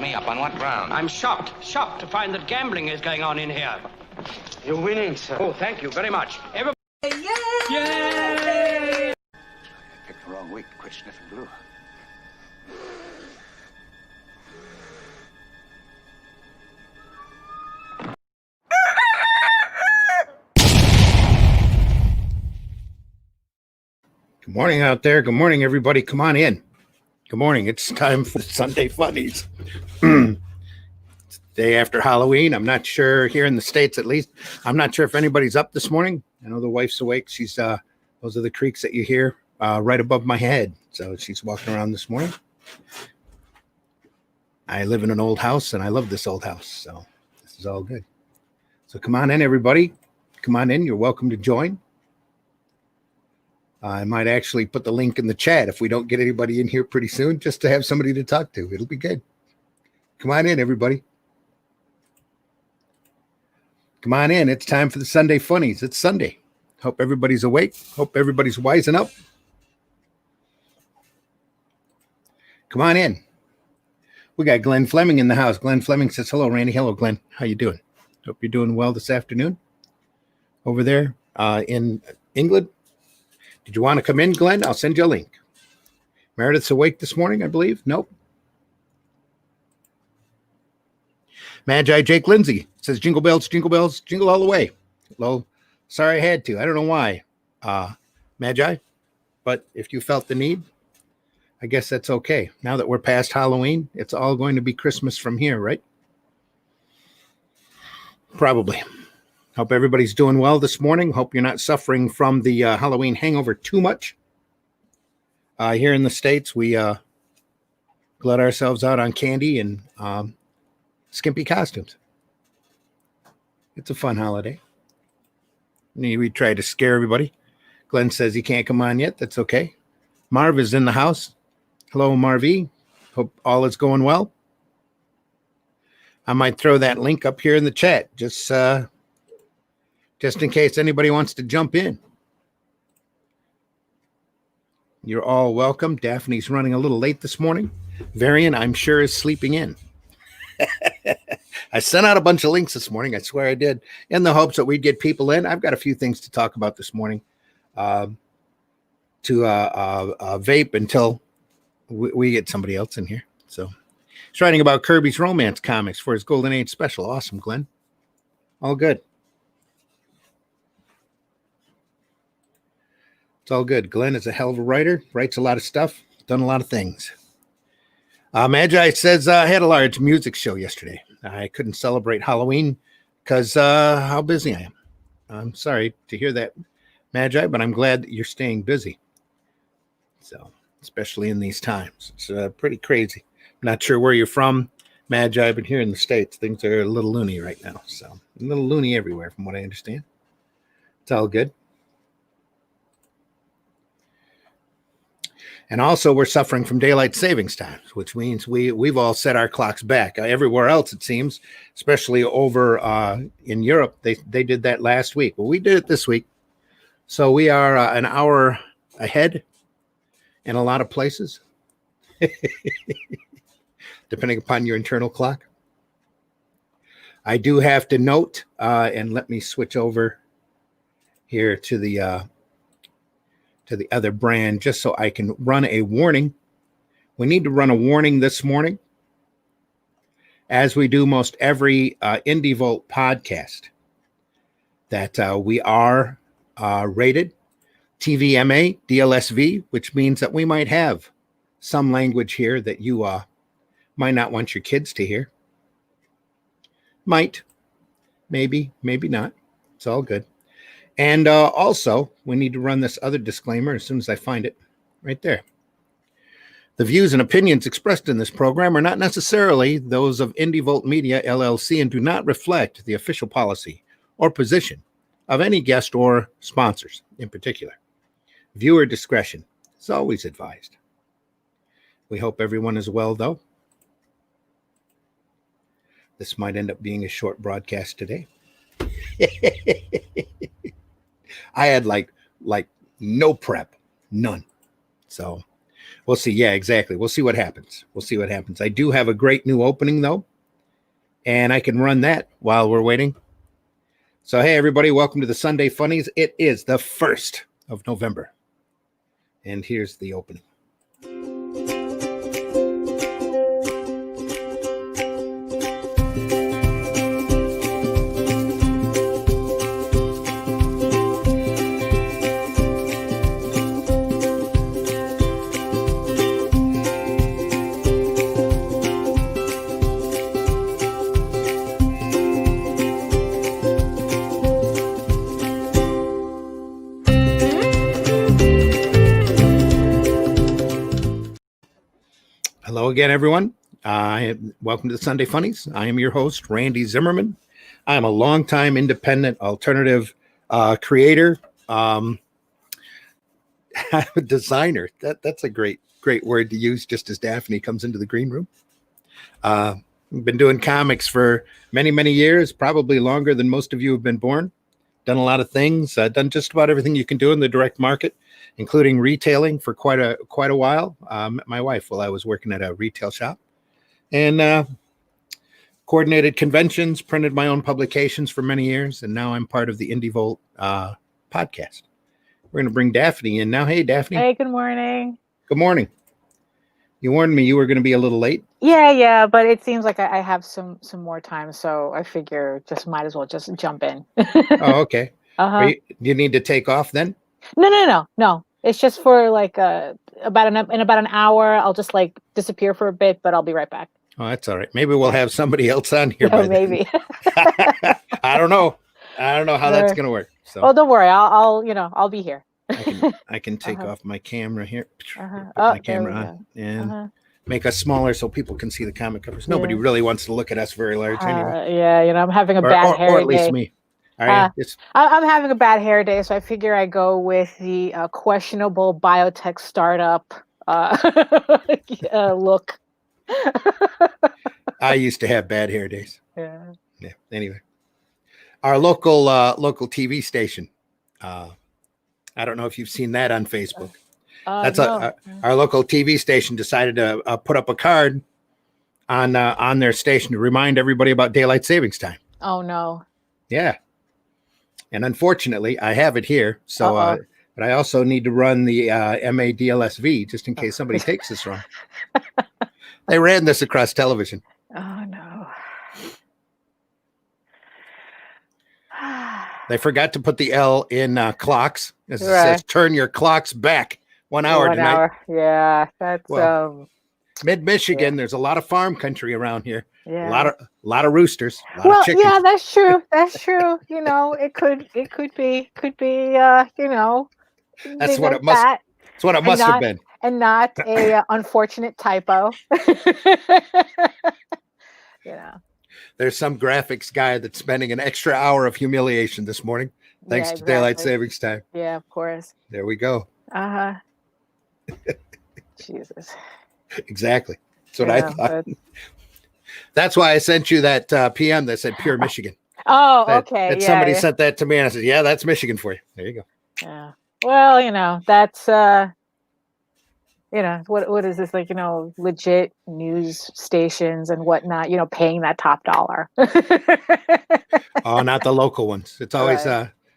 me up. On what ground? I'm shocked to find that gambling is going on in here. You're winning, sir. Oh, thank you very much. Everybody. Yay! I picked the wrong week to quit sniffing glue. Good morning out there. Good morning, everybody. Come on in. Good morning. It's time for Sunday Funnies. It's the day after Halloween. I'm not sure here in the States, at least. I'm not sure if anybody's up this morning. I know the wife's awake. She's those are the creaks that you hear right above my head. So she's walking around this morning. I live in an old house, and I love this old house. So this is all good. So come on in, everybody. Come on in. You're welcome to join. I might actually put the link in the chat if we don't get anybody in here pretty soon, just to have somebody to talk to. It'll be good. Come on in, everybody. Come on in. It's time for the Sunday Funnies. It's Sunday. Hope everybody's awake. Hope everybody's wising up. Come on in. We got Glenn Fleming in the house. Glenn Fleming says, hello, Randy. Hello, Glenn. How you doing? Hope you're doing well this afternoon over there in England. Did you want to come in, Glenn? I'll send you a link. Meredith's awake this morning, I believe. Nope. Magi Jake Lindsay says, jingle bells, jingle all the way. Well, sorry I had to. I don't know why, Magi. But if you felt the need, I guess that's okay. Now that we're past Halloween, it's all going to be Christmas from here, right? Probably. Hope everybody's doing well this morning. Hope you're not suffering from the Halloween hangover too much. Here in the States, we glut ourselves out on candy and skimpy costumes. It's a fun holiday. We try to scare everybody. Glenn says he can't come on yet. That's okay. Marv is in the house. Hello, Marvy. Hope all is going well. I might throw that link up here in the chat. Just in case anybody wants to jump in. You're all welcome. Daphne's running a little late this morning. Varian, I'm sure, is sleeping in. I sent out a bunch of links this morning. I swear I did, in the hopes that we'd get people in. I've got a few things to talk about this morning to vape until we get somebody else in here. So he's writing about Kirby's Romance comics for his Golden Age special. Awesome, Glenn. All good. It's all good. Glenn is a hell of a writer, writes a lot of stuff, done a lot of things. Magi says, I had a large music show yesterday. I couldn't celebrate Halloween because how busy I am. I'm sorry to hear that, Magi, but I'm glad that you're staying busy. So, especially in these times. It's pretty crazy. I'm not sure where you're from, Magi, but here in the States, things are a little loony right now. So, a little loony everywhere from what I understand. It's all good. And also, we're suffering from daylight savings times, which means we've all set our clocks back. Everywhere else, it seems, especially over in Europe, they did that last week. Well, we did it this week. So we are an hour ahead in a lot of places, depending upon your internal clock. I do have to note, and let me switch over here to the other brand just so I can run a warning. We need to run a warning this morning, as we do most every Indie Volt podcast, that we are rated TVMA DLSV, which means that we might have some language here that you might not want your kids to hear. Might, maybe not. It's all good. And also, we need to run this other disclaimer as soon as I find it right there. The views and opinions expressed in this program are not necessarily those of Indie Volt Media, LLC, and do not reflect the official policy or position of any guest or sponsors in particular. Viewer discretion is always advised. We hope everyone is well, though. This might end up being a short broadcast today. I had like no prep, none. So We'll see. Yeah, exactly. We'll see what happens. I do have a great new opening, though, and I can run that while we're waiting. So, hey, everybody, welcome to the Sunday Funnies. It is the 1st of November, and here's the opening. Hello again, everyone. Welcome to the Sunday Funnies. I am your host, Randy Zimmerman. I am a longtime independent alternative creator, designer. That's a great word to use just as Daphne comes into the green room. I've been doing comics for many years, probably longer than most of you have been born. Done a lot of things. Done just about everything you can do in the direct market, including retailing for quite a while. Met my wife while I was working at a retail shop, and coordinated conventions, printed my own publications for many years, and now I'm part of the Indie Volt podcast. We're going to bring Daphne in now. Hey, Daphne. Hey, good morning. Good morning. You warned me you were going to be a little late. Yeah, but it seems like I have some more time, so I figure just might as well just jump in. Oh, okay. Uh-huh. You need to take off then? No. It's just for like about an hour. I'll just like disappear for a bit, but I'll be right back. Oh, that's all right. Maybe we'll have somebody else on here. Oh, maybe. I don't know how that's going to work. So. Oh, don't worry. I'll be here. I can take off my camera here. Put Oh, my camera on and make us smaller so people can see the comic covers. Nobody Yeah. really wants to look at us very large anyway. Yeah, I'm having a bad hair or at least day. me. Are you? I'm having a bad hair day, so I figure I go with the questionable biotech startup look. I used to have bad hair days. Yeah. Anyway, our local TV station. I don't know if you've seen that on Facebook. That's no. Our local TV station decided to put up a card on their station to remind everybody about daylight savings time. Oh no. Yeah. And unfortunately, I have it here. So, but I also need to run the MADLSV just in case somebody takes this wrong. They ran this across television. Oh no. They forgot to put the L in clocks. As it says, turn your clocks back 1 hour tonight. 1 hour. Yeah, that's mid-Michigan. There's a lot of farm country around here. Yeah. A lot of roosters. Well, yeah, that's true. That's true. It could be. That's what it must. That's what it must have been. And not a unfortunate typo. There's some graphics guy that's spending an extra hour of humiliation this morning, thanks to daylight savings time. Yeah, of course. There we go. Jesus. Exactly. That's what I thought. That's why I sent you that PM that said Pure Michigan. Oh, okay. Somebody sent that to me, and I said, "Yeah, that's Michigan for you." There you go. Yeah. Well, that's what is this, like, legit news stations and whatnot, paying that top dollar. Oh, not the local ones. It's always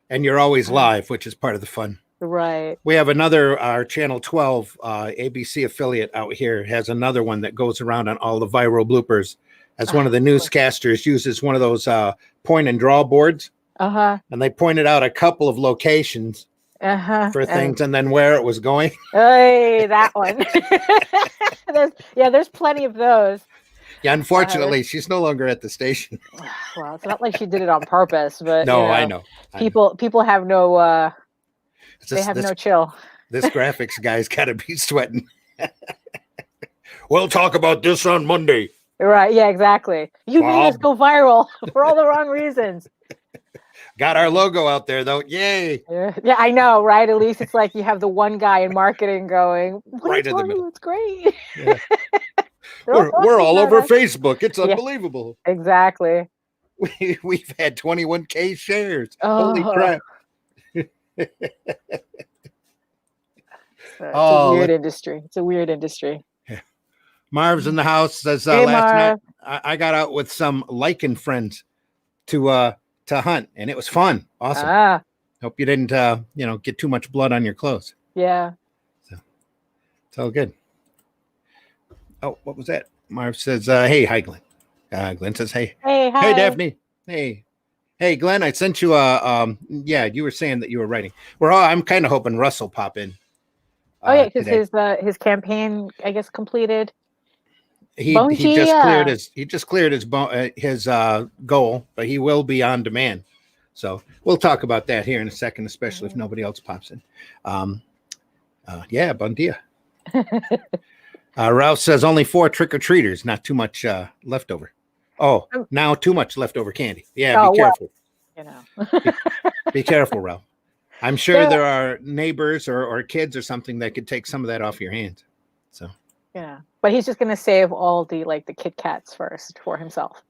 and you're always live, which is part of the fun. Right. We have our Channel 12 ABC affiliate out here has another one that goes around on all the viral bloopers. As one of the newscasters uses one of those point and draw boards. And they pointed out a couple of locations for things and then where it was going. Hey, that one. There's plenty of those. Yeah, unfortunately, she's no longer at the station. Well, it's not like she did it on purpose, but no, I know. People have no no chill. This graphics guy's got to be sweating. We'll talk about this on Monday. Right, yeah, exactly. You made us go viral for all the wrong reasons. Got our logo out there, though. Yay. Yeah, I know, right? At least it's like you have the one guy in marketing going, right in the middle. It's great. Yeah. we're all over Facebook. It's unbelievable. Exactly. We've had 21K shares. Holy crap. It's a Oh, weird industry. It's a weird industry. Marv's in the house. Says Hey, last Marv. night I got out with some lichen friends to hunt, and it was fun. Awesome. Ah, Hope you didn't get too much blood on your clothes. yeah. So it's all good. Oh, what was that? Marv says, "Hey, hi, Glenn." Glenn says, "Hey, Hey, hi. hey, Daphne. Hey, Glenn. I sent you yeah, you were saying that you were writing. I'm kind of hoping Russ will pop in. Oh yeah, because Today. his campaign, I guess, completed. He just cleared his goal, but he will be on demand. So we'll talk about that here in a second, especially if nobody else pops in. Yeah, bon dia. Ralph says only 4 trick-or-treaters, not too much leftover. Oh, now too much leftover candy. Yeah, be careful. Be careful, Ralph. I'm sure there are neighbors or kids or something that could take some of that off your hands. So yeah, but he's just gonna save all the Kit Kats first for himself.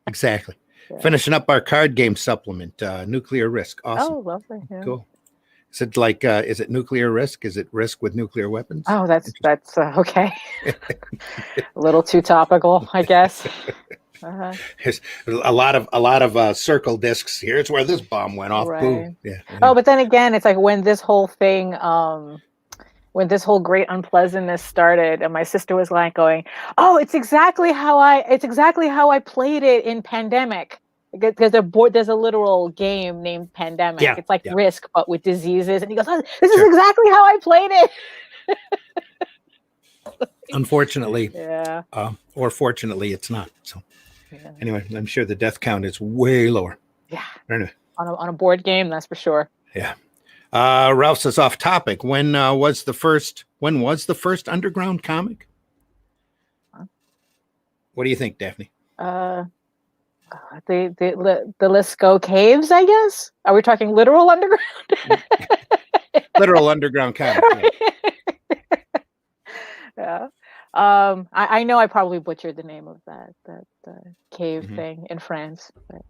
exactly. Yeah. Finishing up our card game supplement, Nuclear Risk. Awesome. Oh, lovely. Yeah. Cool. Is it is it nuclear risk? Is it risk with nuclear weapons? Oh, that's okay. A little too topical, I guess. There's a lot of circle discs. Here's where this bomb went off. Right. Boom. Yeah. Oh, but then again, it's like when this whole thing, when this whole great unpleasantness started, and my sister was going, "Oh, it's exactly how I played it in Pandemic." Because there's a literal game named Pandemic. Yeah, It's like yeah. Risk, but with diseases. And he goes, "Oh, this is exactly how I played it." Unfortunately, Yeah. or fortunately, it's not. So Yeah. anyway, I'm sure the death count is way lower. Yeah. Anyway. On a board game, that's for sure. Yeah. Ralph says off topic. When was the first underground comic? Huh? What do you think, Daphne? The Lisco caves, I guess. Are we talking literal underground? Literal underground comic. Yeah. I know I probably butchered the name of that cave thing in France. But,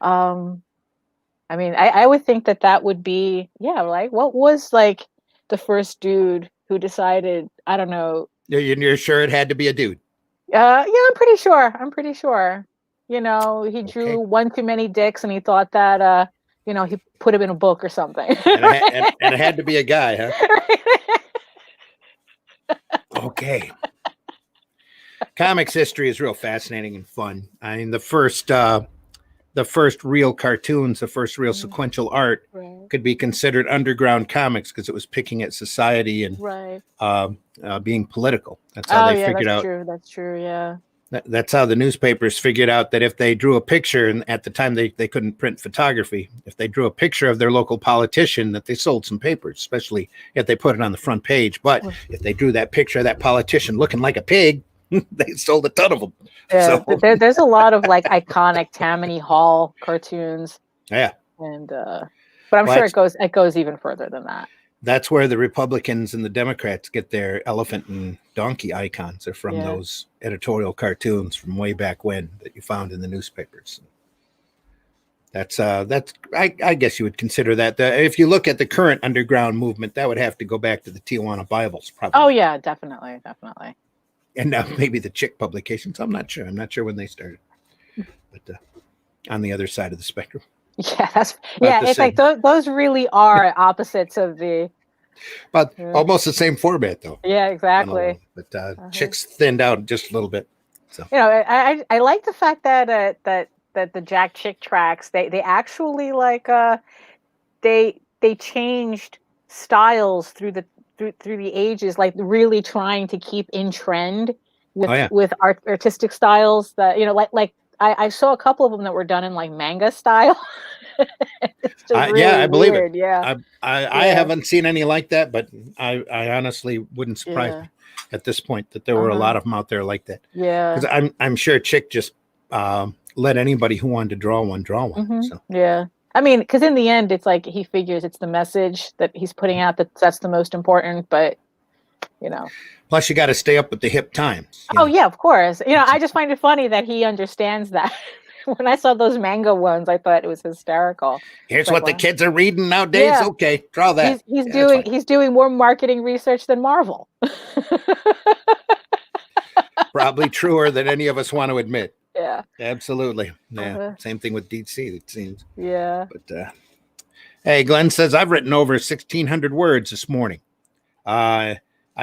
I mean, I would think that would be, like, what was the first dude who decided, I don't know. You're sure it had to be a dude? Yeah, I'm pretty sure. He drew one too many dicks, and he thought that he put him in a book or something. and it had to be a guy, huh? Okay. Comics history is real fascinating and fun. I mean, the first real cartoons, the first real sequential art could be considered underground comics because it was picking at society and being political. That's how they figured out. That's true. Yeah. That's how the newspapers figured out that if they drew a picture, and at the time they couldn't print photography, if they drew a picture of their local politician, that they sold some papers, especially if they put it on the front page. But if they drew that picture of that politician looking like a pig, they sold a ton of them. Yeah, so, there's a lot of iconic Tammany Hall cartoons. Yeah, and but I'm sure it goes even further than that. That's where the Republicans and the Democrats get their elephant and donkey icons. They're from those editorial cartoons from way back when that you found in the newspapers. That's I guess you would consider that. If you look at the current underground movement, that would have to go back to the Tijuana Bibles, probably. Oh yeah, definitely. And now maybe the Chick publications. I'm not sure. I'm not sure when they started, but on the other side of the spectrum. Yeah, it's like those really are opposites of the. But almost the same format, though. Yeah, exactly. But Chick's thinned out just a little bit. So I like the fact that the Jack Chick tracks they actually they changed styles through the ages, like really trying to keep in trend with artistic styles that I saw a couple of them that were done in manga style. It's just really I believe weird. it. Yeah, I haven't seen any like that, but I honestly wouldn't surprise me at this point that there were a lot of them out there like that. Yeah, because I'm sure Chick just let anybody who wanted to draw one. So. Yeah, I mean, because in the end, it's like he figures it's the message that he's putting out that's the most important. But plus you got to stay up with the hip times. Yeah, of course. I just find it funny that he understands that. when I saw those manga ones, I thought it was hysterical. Here's It's like, what the wow. kids are reading nowadays. Yeah. Okay, draw that. He's Yeah, that's fine. doing more marketing research than Marvel. Probably truer than any of us want to admit. Yeah. Absolutely. Yeah. Uh-huh. Same thing with DC, it seems. Yeah. But hey, Glenn says, I've written over 1,600 words this morning. I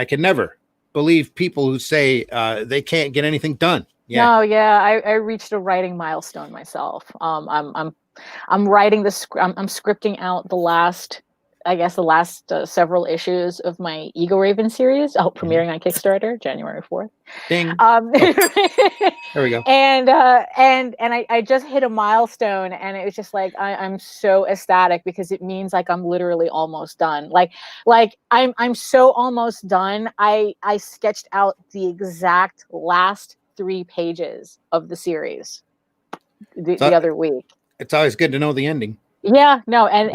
can never believe people who say they can't get anything done. Yeah. No, yeah, I reached a writing milestone myself. I'm writing the I'm scripting out the last several issues of my Ego Raven series, premiering on Kickstarter January 4th. Ding. There we go. And I just hit a milestone, and it was just like I'm so ecstatic because it means like I'm literally almost done. Like I'm so almost done. I sketched out the exact last 3 pages of the series the other week. It's always good to know the ending. Yeah, no, and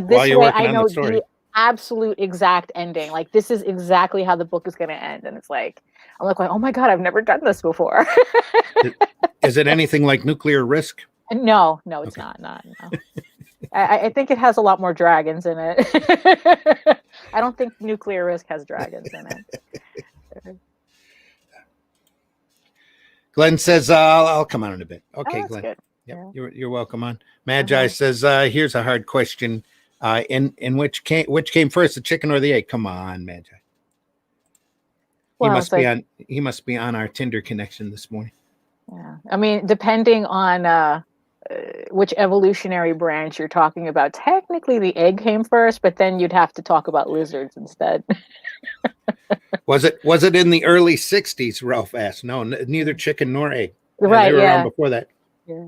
this way I know the absolute exact ending. Like this is exactly how the book is going to end, and it's like I'm like, oh my god, I've never done this before. Is it anything like Nuclear Risk? No, it's not. No. I think it has a lot more dragons in it. I don't think Nuclear Risk has dragons in it. Glenn says, I'll come on in a bit. Okay, Glenn. Good. Yep, yeah. You're welcome on. Magi says, here's a hard question. In which came first, the chicken or the egg? Come on, Magi. Well, he must be on our Tinder connection this morning. Yeah. I mean, depending on which evolutionary branch you're talking about, technically the egg came first, but then you'd have to talk about lizards instead. Was it in the early 60s, Ralph asked? No, neither chicken nor egg. Right, they were around before that. Yeah.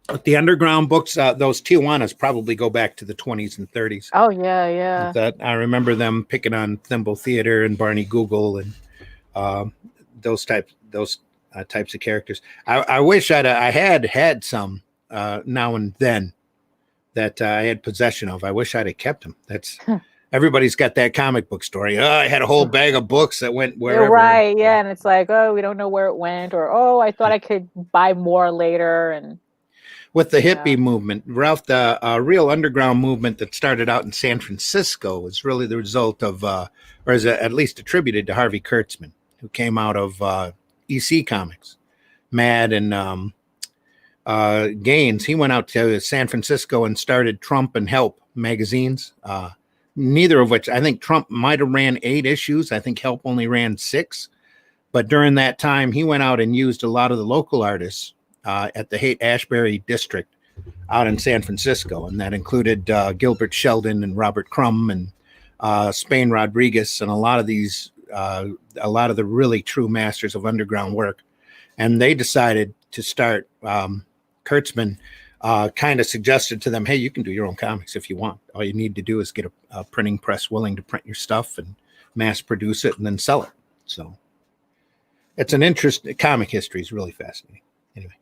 But the underground books, those Tijuanas probably go back to the 20s and 30s. Oh, yeah. That I remember them picking on Thimble Theater and Barney Google and those types of characters. I wish I had some now and then that I had possession of. I wish I'd have kept them. That's everybody's got that comic book story. Oh, I had a whole bag of books that went wherever. You're right, yeah, and it's like, oh, we don't know where it went, or oh, I thought I could buy more later. And with the hippie movement, Ralph, the real underground movement that started out in San Francisco was really the result of, or is at least attributed to Harvey Kurtzman, who came out of EC Comics, Mad and Gaines. He went out to San Francisco and started Trump and Help magazines. Neither of which, I think Trump might have ran 8 issues. I think Help only ran 6. But during that time, he went out and used a lot of the local artists at the Haight-Ashbury district out in San Francisco. And that included Gilbert Sheldon and Robert Crumb and Spain Rodriguez and a lot of the really true masters of underground work. And they decided to start, Kurtzman kind of suggested to them, hey, you can do your own comics if you want. All you need to do is get a printing press willing to print your stuff and mass produce it and then sell it. So it's an interesting, comic history is really fascinating. Anyway,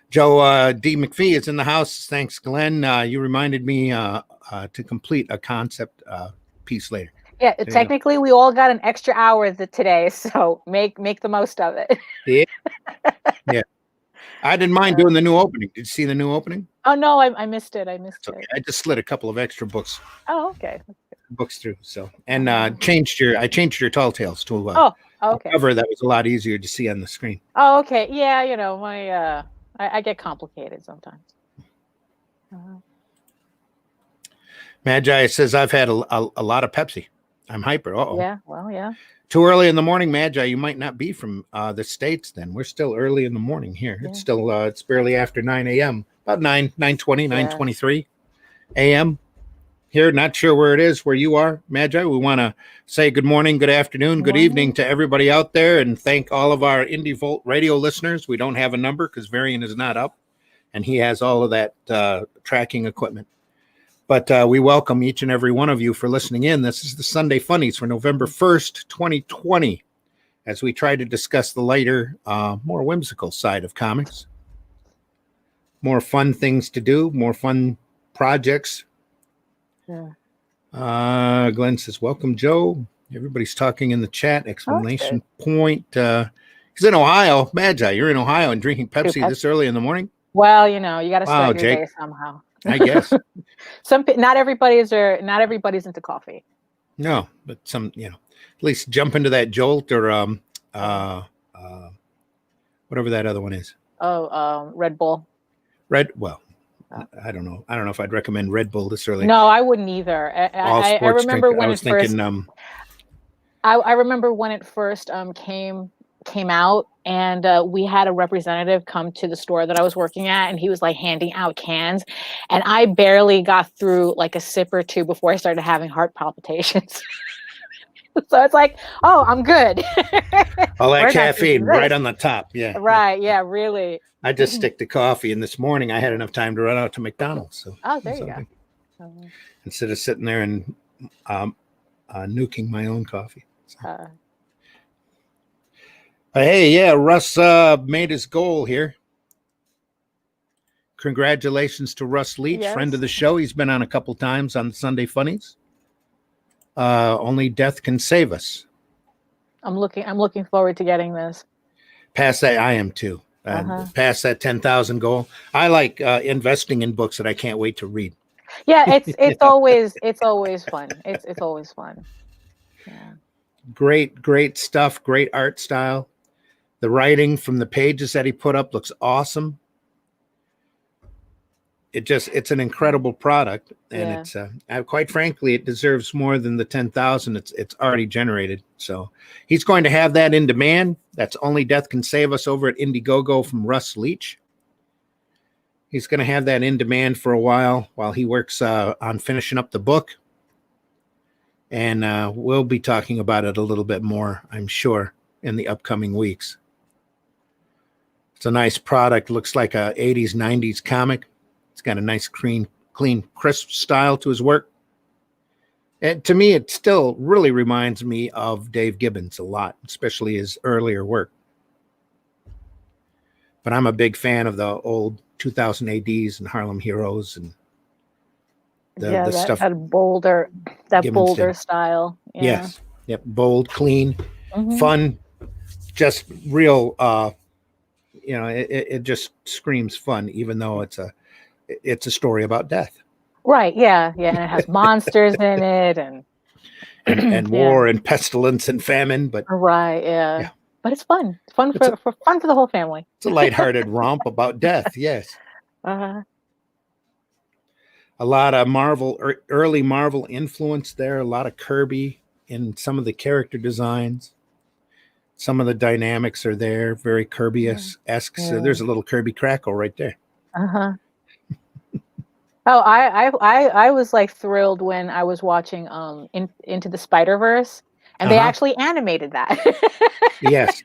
Joe D. McPhee is in the house. Thanks, Glenn. You reminded me to complete a concept piece later. Yeah, technically we all got an extra hour today, so make the most of it. Yeah. I didn't mind doing the new opening. Did you see the new opening? Oh no, I missed it. Okay. I just slid a couple of extra books. Oh, okay. Books through. So and I changed your Tall Tales to okay. a cover that was a lot easier to see on the screen. Oh, okay. Yeah, my I get complicated sometimes. Magi says I've had a lot of Pepsi. I'm hyper. Uh-oh. Yeah, well, yeah. Too early in the morning, Magi. You might not be from the States then. We're still early in the morning here. Yeah. It's still it's barely after 9 a.m. About 9:20, 9:23 a.m. here. Not sure where it is where you are, Magi. We want to say good morning, good afternoon, good evening to everybody out there, and thank all of our Indie Volt radio listeners. We don't have a number because Varian is not up, and he has all of that tracking equipment. But we welcome each and every one of you for listening in. This is the Sunday Funnies for November 1st, 2020, as we try to discuss the lighter, more whimsical side of comics. More fun things to do, more fun projects. Yeah. Glenn says, welcome, Joe. Everybody's talking in the chat, exclamation point. Because in Ohio, Magi, you're in Ohio and drinking Pepsi this early in the morning. Well, you know, you got to start your Jake. day somehow. I guess. Not everybody's into coffee. No, but some, at least jump into that Jolt or whatever that other one is. Red Bull. Well, I don't know. I don't know if I'd recommend Red Bull this early. No, I wouldn't either. I remember when I remember when it first came out, and we had a representative come to the store that I was working at, and he was like handing out cans, and I barely got through like a sip or two before I started having heart palpitations. So it's like, oh, I'm good. All that caffeine right on the top. Yeah. Right. Yeah, really. I just stick to coffee, and this morning I had enough time to run out to McDonald's. So there you go. Instead of sitting there and nuking my own coffee. So. Hey, yeah, Russ made his goal here. Congratulations to Russ Leach, friend of the show. He's been on a couple times on the Sunday Funnies. Only death can save us. I'm looking forward to getting this. Past that, I am too. Past that 10,000 goal. I like investing in books that I can't wait to read. Yeah, it's always fun. It's always fun. Yeah. Great stuff. Great art style. The writing from the pages that he put up looks awesome. It's an incredible product, and it's quite frankly, it deserves more than the 10,000 it's already generated. So he's going to have that in demand. That's Only Death Can Save Us over at Indiegogo from Russ Leach. He's going to have that in demand for a while he works on finishing up the book, and we'll be talking about it a little bit more, I'm sure, in the upcoming weeks. It's a nice product. Looks like a 80s, 90s comic. It's got a nice, clean, crisp style to his work. And to me, it still really reminds me of Dave Gibbons a lot, especially his earlier work. But I'm a big fan of the old 2000 ADs and Harlem Heroes and the stuff. That bolder style. Yeah. Yes. Yep. Bold, clean, fun, just real, it just screams fun, even though it's a story about death. Right. Yeah. Yeah. And it has monsters in it and war and pestilence and famine. But right. Yeah. But it's fun. It's fun for the whole family. It's a lighthearted romp about death. Yes. A lot of early Marvel influence there. A lot of Kirby in some of the character designs. Some of the dynamics are there, very Kirby-esque. So there's a little Kirby crackle right there. Oh, I was like thrilled when I was watching Into the Spider-Verse, and they actually animated that. Yes.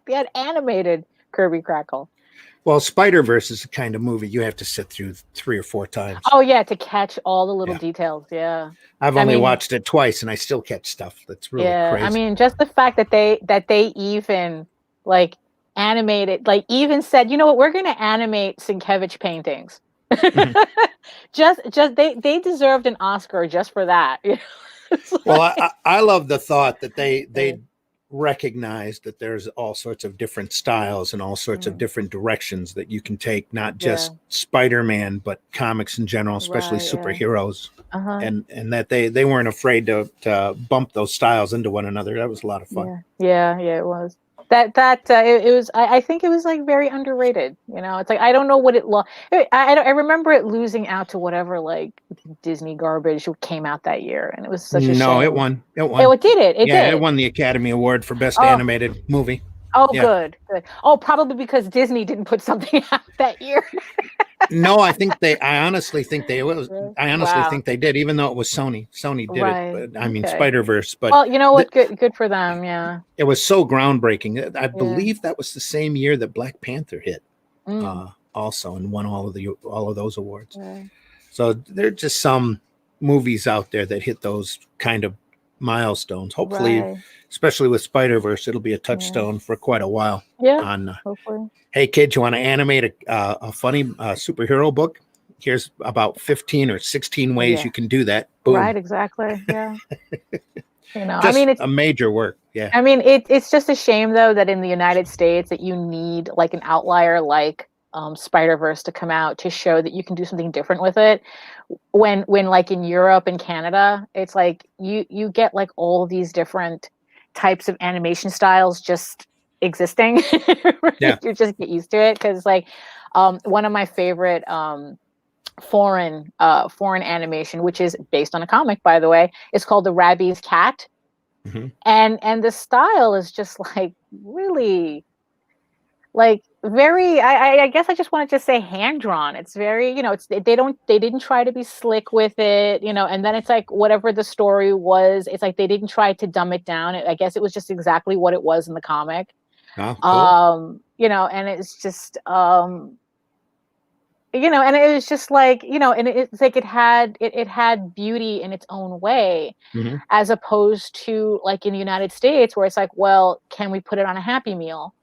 They had animated Kirby Crackle. Well, Spider-Verse is the kind of movie you have to sit through 3 or 4 times. Oh yeah, to catch all the little details. Yeah. I've only watched it twice, and I still catch stuff that's really crazy. I mean, just the fact that they even like animated, like even said, you know what, we're going to animate Sienkiewicz paintings. just they deserved an Oscar just for that. Well, I love the thought that they recognized that there's all sorts of different styles and all sorts of different directions that you can take, not just Spider-Man, but comics in general, especially superheroes. And that they weren't afraid to bump those styles into one another. That was a lot of fun. Yeah, it was. It was. I think it was like very underrated. You know, it's like I don't know what it lost. I remember it losing out to whatever like Disney garbage came out that year, and it was such a shame. No, it won. It did. It did. It won the Academy Award for Best Animated Movie. Oh, good. Oh, probably because Disney didn't put something out that year. No, I honestly think they did, even though it was Sony. Sony did it. But, I mean, Spider-Verse. But well, you know what? Good for them. Yeah. It was so groundbreaking. I believe that was the same year that Black Panther hit, also, and won all of those awards. Yeah. So there are just some movies out there that hit those kind of milestones. Hopefully, especially with Spider-Verse, it'll be a touchstone for quite a while. Yeah. Hopefully. Hey kids, you want to animate a funny superhero book? Here's about 15 or 16 ways you can do that. Boom. Right, exactly. Yeah. I Just mean, it's a major work. Yeah. I mean, it's just a shame though that in the United States that you need like an outlier like Spider-Verse to come out to show that you can do something different with it. When like in Europe and Canada, it's like you get like all these different types of animation styles just existing. Yeah. You just get used to it because like one of my favorite foreign animation, which is based on a comic by the way, is called The Rabbi's Cat. Hmm. And the style is just like really like very I guess I just want to just say hand drawn. It's very, it's they didn't try to be slick with it, and then it's like whatever the story was, it's like they didn't try to dumb it down. I guess it was just exactly what it was in the comic. Oh, cool. And it's just and it was just like, and it's like it had beauty in its own way, Hmm. as opposed to like in the United States where it's like, well, can we put it on a Happy Meal?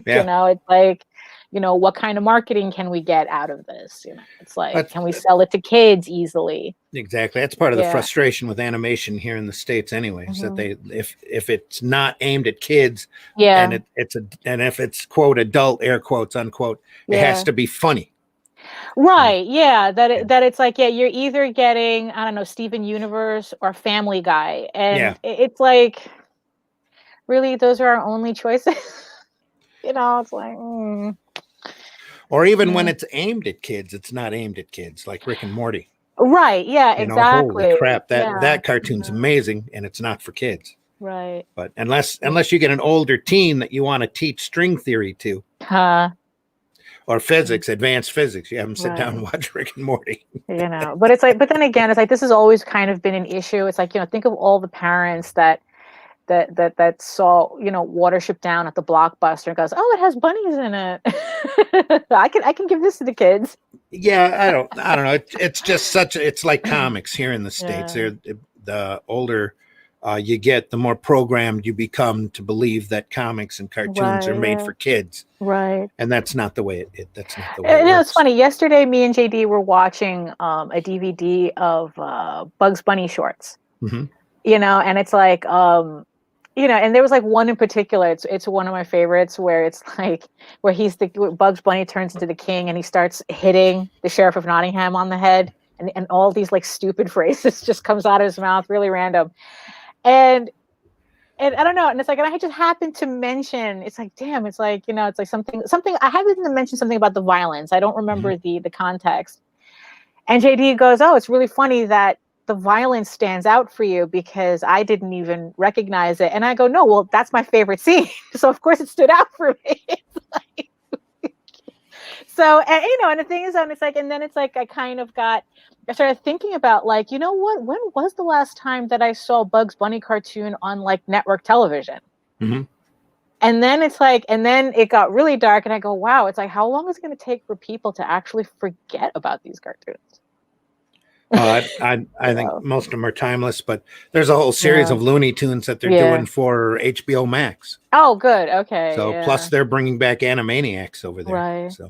Yeah. It's like, what kind of marketing can we get out of this? It's like, That's can we sell it to kids easily? exactly. That's part of the Yeah. frustration with animation here in the States anyways, that Mhm. if it's not aimed at kids Yeah. and and if it's quote adult, air quotes, unquote, it has Yeah. to be funny. Right. Yeah. Yeah. That it's like, yeah, you're either getting, I don't know, Steven Universe or Family Guy. Yeah. And it's like, really, those are our only choices. It's like, Or even when mm. it's aimed at kids, it's not aimed at kids, like Rick and Morty. Right. Yeah, Holy exactly. crap, Yeah. that cartoon's amazing, and it's not for kids. Right. But unless you get an older teen that you want to teach string theory to, Huh. or physics, advanced physics, you have them sit down Right. and watch Rick and Morty. But it's like, but then again, it's like this has always kind of been an issue. It's like, think of all the parents that saw, Watership Down at the Blockbuster and goes, oh, it has bunnies in it. I can give this to the kids. Yeah, I don't know. It's just it's like comics here in the States. Yeah. The older you get, the more programmed you become to believe that comics and cartoons are Right. made Yeah. for kids, Right. and that's not the way that's not the way it It's works. funny. Yesterday, me and JD were watching a DVD of Bugs Bunny shorts. Hmm. And it's like, and there was like one in particular. It's one of my favorites where it's like where where Bugs Bunny turns into the king and he starts hitting the Sheriff of Nottingham on the head, and all these like stupid phrases just comes out of his mouth, really random. And I don't know, and it's like, and I just happened to mention, it's like, damn, it's like, it's like something I happened to mention something about the violence. I don't remember the context. And JD goes, oh, it's really funny that the violence stands out for you because I didn't even recognize it. And I go, no, well, that's my favorite scene. So of course it stood out for me. So, and and the thing is, and it's like, and then it's like, I started thinking about like, what, when was the last time that I saw Bugs Bunny cartoon on like network television? Hmm. And then it's like, and then it got really dark and I go, wow, it's like, how long is it going to take for people to actually forget about these cartoons? I think most of them are timeless, but there's a whole series of Looney Tunes that they're doing for HBO Max. Oh, good. Okay. So plus they're bringing back Animaniacs over there. Right. So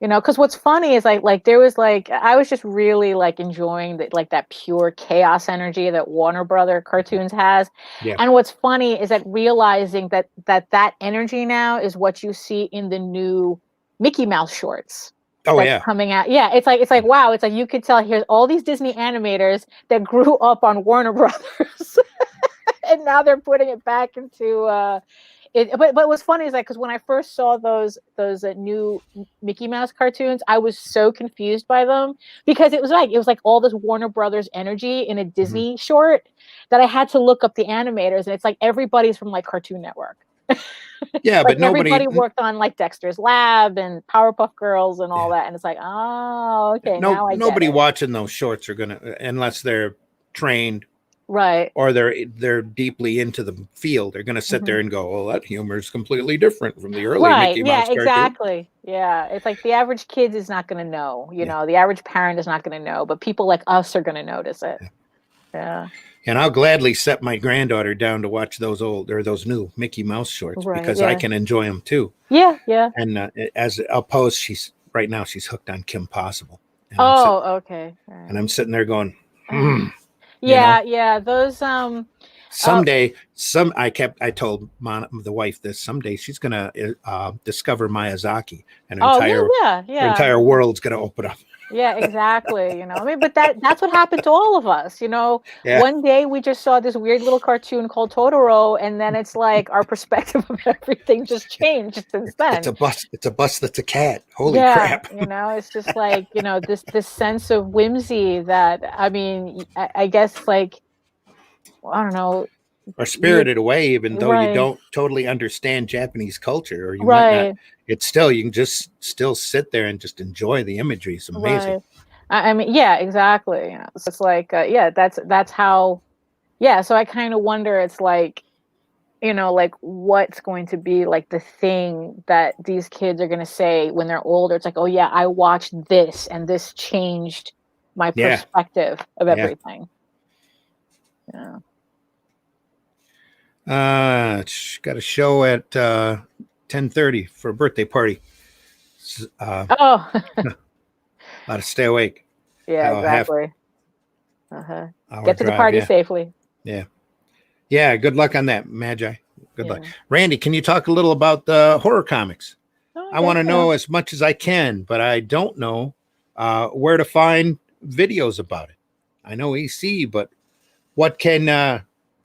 because what's funny is like there was like I was just really like enjoying that pure chaos energy that Warner Brother cartoons has. yeah. And what's funny is that realizing that energy now is what you see in the new Mickey Mouse shorts. Oh That's yeah. coming out. Yeah, it's like wow, it's like you could tell here's all these Disney animators that grew up on Warner Brothers. And now they're putting it back into it. But what's funny is like because when I first saw those new Mickey Mouse cartoons, I was so confused by them because it was like all this Warner Brothers energy in a Disney short that I had to look up the animators, and it's like everybody's from like Cartoon Network. Yeah, Like but everybody worked on like Dexter's Lab and Powerpuff Girls and all that, and it's like, oh, okay, now I get nobody it. watching those shorts are gonna, unless they're trained, Right? or they're deeply into the field. They're gonna sit there and go, "Well, that humor is completely different from the early Right? Mickey Yeah, Mouse cartoon." exactly. Yeah, it's like the average kid is not going to know. The average parent is not going to know, but people like us are going to notice it. Yeah. And I'll gladly set my granddaughter down to watch those those new Mickey Mouse shorts because I can enjoy them too. Yeah, yeah. And as opposed, she's hooked on Kim Possible. And okay. Right. And I'm sitting there going, Yeah, yeah. Those Someday, I told the wife this. Someday she's gonna discover Miyazaki, and Oh, her entire world's gonna open up. Yeah, exactly. I mean, but that's what happened to all of us. Yeah. One day we just saw this weird little cartoon called Totoro, and then it's like our perspective of everything just changed since then. It's a bus. It's a bus that's a cat. Holy Yeah, crap! it's just like, this sense of whimsy that, I mean, I guess, like, I don't know. Or spirited away, even though you Right. don't totally understand Japanese culture, or you might Right. not. It's still, you can just still sit there and just enjoy the imagery. It's amazing. Right. I mean, yeah, exactly. So it's like, yeah, that's how. Yeah, so I kind of wonder. It's like, like, what's going to be like the thing that these kids are going to say when they're older. It's like, oh yeah, I watched this and this changed my Yeah. perspective of Yeah. everything. Yeah. Got a show at 10:30 for a birthday party. Oh, Got to stay awake. yeah, exactly. Hour Get to the drive, party yeah. safely. Yeah, good luck on that, Magi. Good Yeah. luck. Randy, can you talk a little about the horror comics? Oh, I want to yeah. know as much as I can, but I don't know where to find videos about it. I know EC, but what can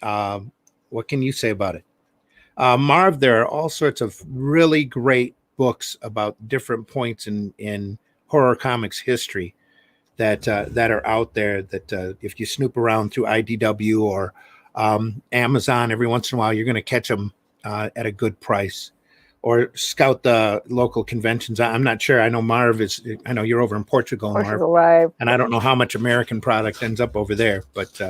you say about it? Marv, there are all sorts of really great books about different points in horror comics history that are out there that if you snoop around through IDW or Amazon, every once in a while, you're going to catch them at a good price, or scout the local conventions. I'm not sure. I know I know you're over in Portugal, Marv, Right. and I don't know how much American product ends up over there, but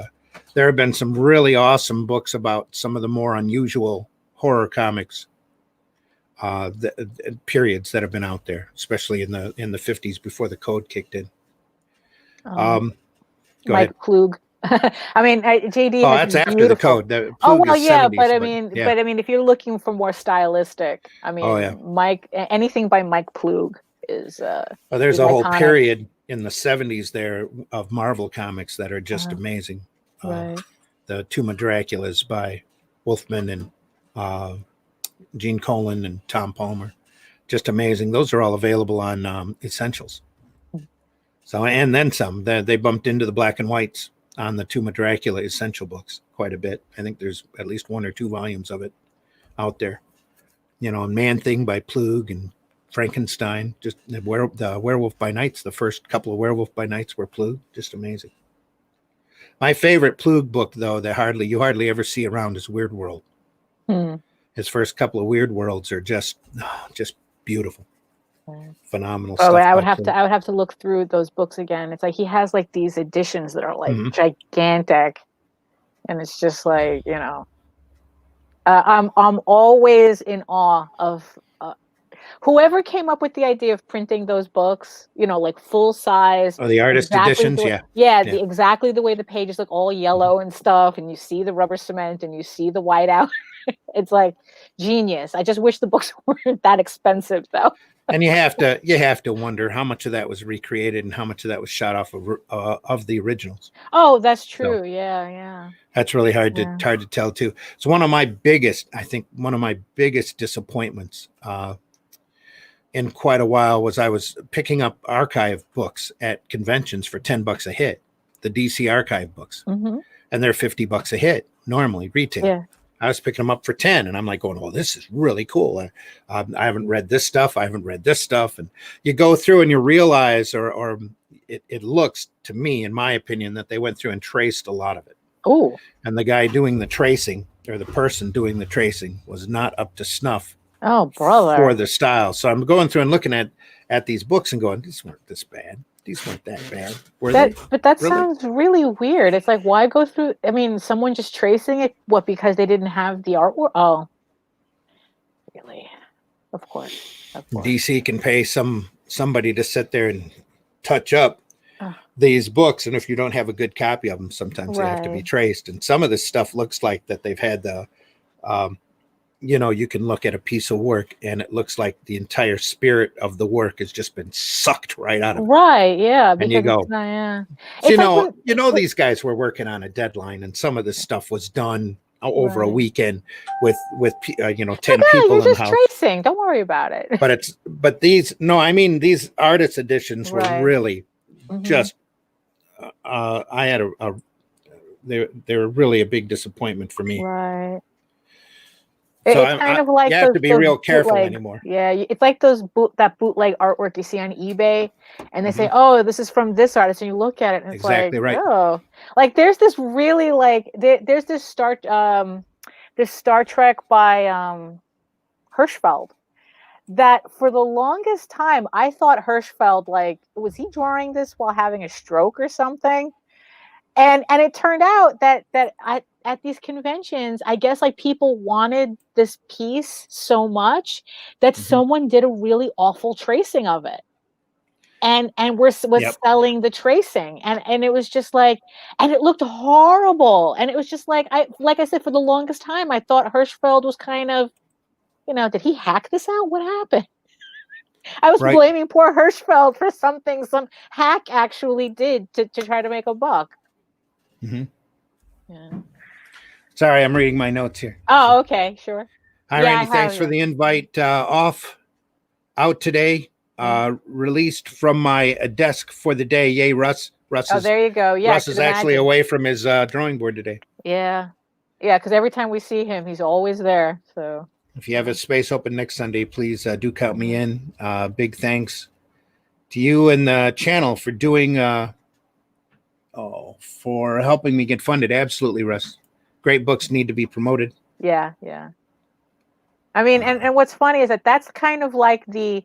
there have been some really awesome books about some of the more unusual horror comics periods that have been out there, especially in the 50s before the code kicked in. Go Mike ahead. Klug. I mean, JD. Oh, has that's after the beautiful. code. The Oh Plug well, is yeah, 70s, but I yeah. mean, if you're looking for more stylistic, I mean, Oh, yeah. anything by Mike Klug is. There's is a whole iconic. period in the 70s there of Marvel comics that are just amazing. Right. The Tomb of Draculas by Wolfman and Gene Colan and Tom Palmer, just amazing. Those are all available on Essentials. So, and then some. They bumped into the black and whites on the Tomb of Dracula Essential books quite a bit. I think there's at least 1 or 2 volumes of it out there. And Man Thing by Plug and Frankenstein, just the Werewolf by Nights. The first couple of Werewolf by Nights were Plug, just amazing. My favorite Plug book, though, that you hardly ever see around, is Weird World. His first couple of Weird Worlds are just beautiful, phenomenal stuff. I would have to look through those books again. It's like he has like these editions that are like gigantic, and it's just like, I'm always in awe of whoever came up with the idea of printing those books, like full size. Oh, the artist editions, exactly the way the pages look all yellow and stuff, and you see the rubber cement and you see the whiteout. It's like genius. I just wish the books weren't that expensive, though. And you have to wonder how much of that was recreated and how much of that was shot off of the originals. Oh, that's true. So, yeah. That's really hard to tell too. It's one of my biggest disappointments in quite a while was I was picking up archive books at conventions for $10 a hit, the DC archive books, and they're $50 a hit normally retail. Yeah. I was picking them up for 10, and I'm like going, "Well, this is really cool. I haven't read this stuff. I haven't read this stuff." And you go through and you realize, or it looks to me, in my opinion, that they went through and traced a lot of it. Oh. And the guy doing the tracing, or the person doing the tracing, was not up to snuff. Oh, brother. For the style. So I'm going through and looking at these books and going, "These weren't this bad. These weren't that bad." But that sounds really weird. It's like, why go through? I mean, someone just tracing it. What? Because they didn't have the artwork? Oh, really? Of course. DC can pay somebody to sit there and touch up these books, and if you don't have a good copy of them, sometimes they have to be traced. And some of this stuff looks like that they've had the. You can look at a piece of work and it looks like the entire spirit of the work has just been sucked right out of it. Right. Yeah. And you go, yeah. So these guys were working on a deadline, and some of this stuff was done over a Right. weekend with 10 No, people you're in the just house. tracing. Don't worry about it. But these these artist editions were Right. really Mhm. just I had they were really a big disappointment for me. Right. So It's kind of like you have to be real careful bootleg. anymore. Yeah, it's like that bootleg artwork you see on eBay, and they say, Mhm. "Oh, this is from this artist," and you look at it, and it's like, Exactly right. "Oh," like there's this really there's this Star Trek by Hirschfeld that for the longest time I thought Hirschfeld, like, was he drawing this while having a stroke or something? And it turned out that at these conventions, I guess, like, people wanted this piece so much that Mhm. someone did a really awful tracing of it, and was Yep. selling the tracing, and it was just like, and it looked horrible, and it was just like I said, for the longest time I thought Hirschfeld was kind of, did he hack this out? What happened? I was Right. blaming poor Hirschfeld for something some hack actually did to try to make a buck. Mhm. Yeah. Sorry, I'm reading my notes here. Oh, okay, sure. Hi, Yeah, I Randy. Thanks have for you. the invite. Out today. Released from my desk for the day. Yay, Russ. Oh, there you go. Yeah, I Russ is could actually imagine. away from his drawing board today. Yeah, because every time we see him, he's always there. So If you have a space open next Sunday, please do count me in. Big thanks to you and the channel for doing for helping me get funded. Absolutely, Russ. Great books need to be promoted. yeah. I mean, and what's funny is that that's kind of like the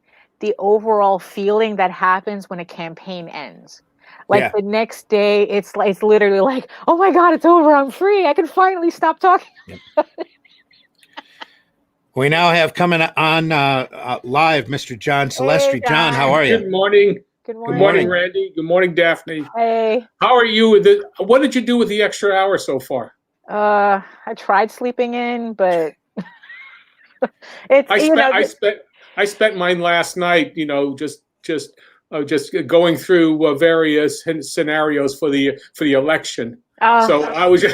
overall feeling that happens when a campaign ends. Like, Yeah. the next day, it's literally like, oh my God, it's over. I'm free. I can finally stop talking. Yep. We now have coming on live Mr. John Celestri. John, how are you? Good morning. Good Good morning. morning, Randy. Good morning, Daphne. Hey. How are you with it? What did you do with the extra hour so far? I tried sleeping in, but it's I spent mine last night. Just going through various scenarios for the election. So I was.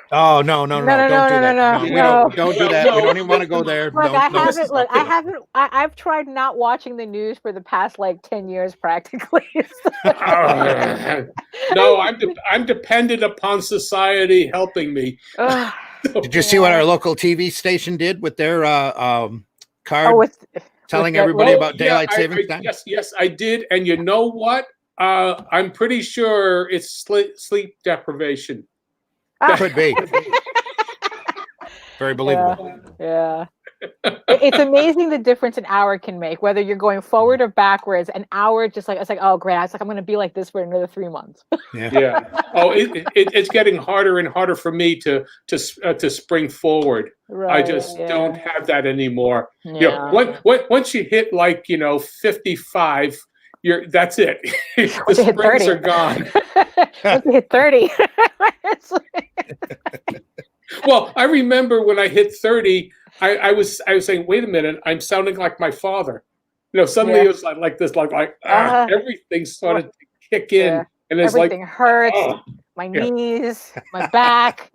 Oh no! Don't do that. We don't do that. No. We don't even want to go there. Look, No. I've tried not watching the news for the past 10 years practically. No, I'm dependent upon society helping me. Did you see what our local TV station did with their card telling everybody about daylight savings time? Yes, I did. And you know what? I'm pretty sure it's sleep deprivation. Could be. Very believable. Yeah. It's amazing the difference an hour can make, whether you're going forward or backwards. An hour, it's like, oh, great. It's like, I'm going to be like this for another 3 months. Yeah. Oh, it's getting harder and harder for me to spring forward. Right, I just don't have that anymore. Yeah. Once you hit 55, that's it. The Once you hit springs 30. are gone. Once you hit 30. Well, I remember when I hit 30, I was saying, wait a minute, I'm sounding like my father. Suddenly it was like this, everything started to kick in, and it's everything hurts. My knees, my back.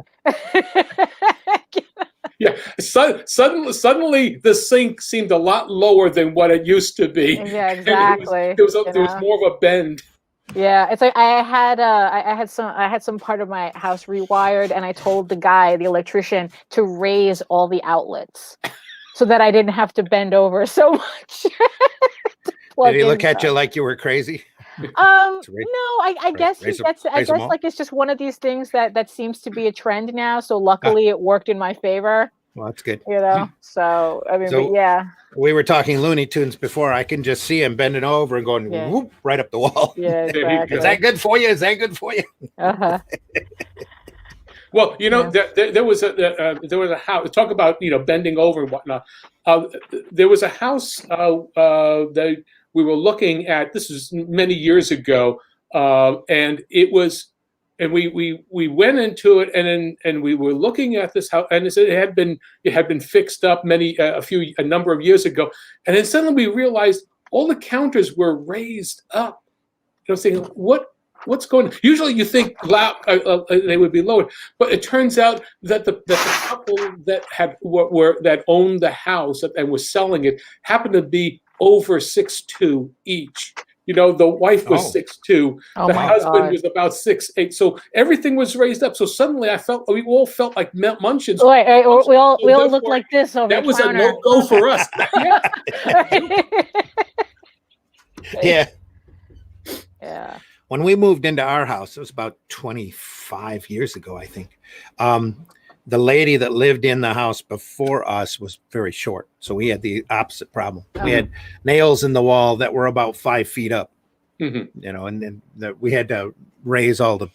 Yeah. Suddenly the sink seemed a lot lower than what it used to be. Yeah, exactly. There was more of a bend. Yeah, it's like I had some part of my house rewired, and I told the electrician, to raise all the outlets so that I didn't have to bend over so much. Did he look at you like you were crazy? No, I guess it's just one of these things that seems to be a trend now. So luckily it worked in my favor. Well, that's good. So I mean, but yeah. We were talking Looney Tunes before. I can just see him bending over and going whoop right up the wall. Yeah, exactly. Is that good for you? Is that good for you? Uh-huh. Well, there was a house. Talk about bending over and whatnot. There was a house that we were looking at. This was many years ago, and it was. And we went into it, and we were looking at this house, and it had been fixed up a number of years ago, and then suddenly we realized all the counters were raised up. I was saying, what what's going on? Usually you think loud, they would be lower, but it turns out that the couple that that owned the house and was selling it happened to be over 6'2" each. You know, the wife was 6'2", the husband was about 6'8", so everything was raised up. So suddenly we all felt like Munchkins. We all look like this over that the was counter. a no-go for us. Yeah. Yeah. When we moved into our house, it was about 25 years ago, I think. The lady that lived in the house before us was very short. So we had the opposite problem. We had nails in the wall that were about 5 feet up, you know, and then we had to raise all the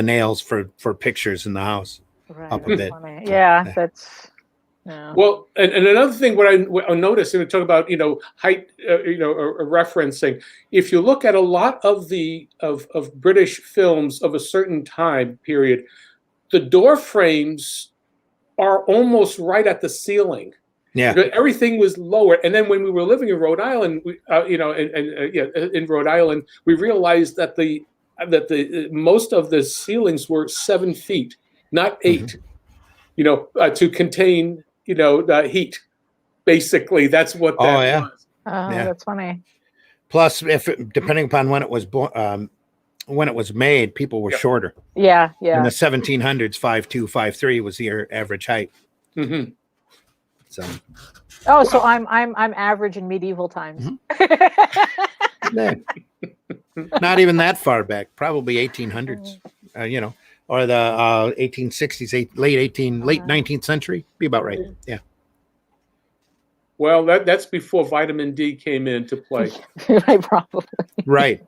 nails for pictures in the house up a bit. Funny. Yeah, that's. Yeah. Well, and another thing, what I noticed, and we talk about, height, referencing. If you look at a lot of the of British films of a certain time period, the door frames are almost right at the ceiling. Yeah, everything was lower. And then when we were living in Rhode Island, in Rhode Island, we realized that the most of the ceilings were 7 feet, not 8. To contain the heat. Basically, that's what that was. Oh, that's funny. Plus, depending upon when it was when it was made, people were shorter. Yeah. In the 1700s, 5'2", 5'3" was your average height. So. Oh, so I'm average in medieval times. Not even that far back. Probably 1800s. Or the 1860s, late 19th century. Be about right. Yeah. Well, that's before vitamin D came into play. Right, probably. Right.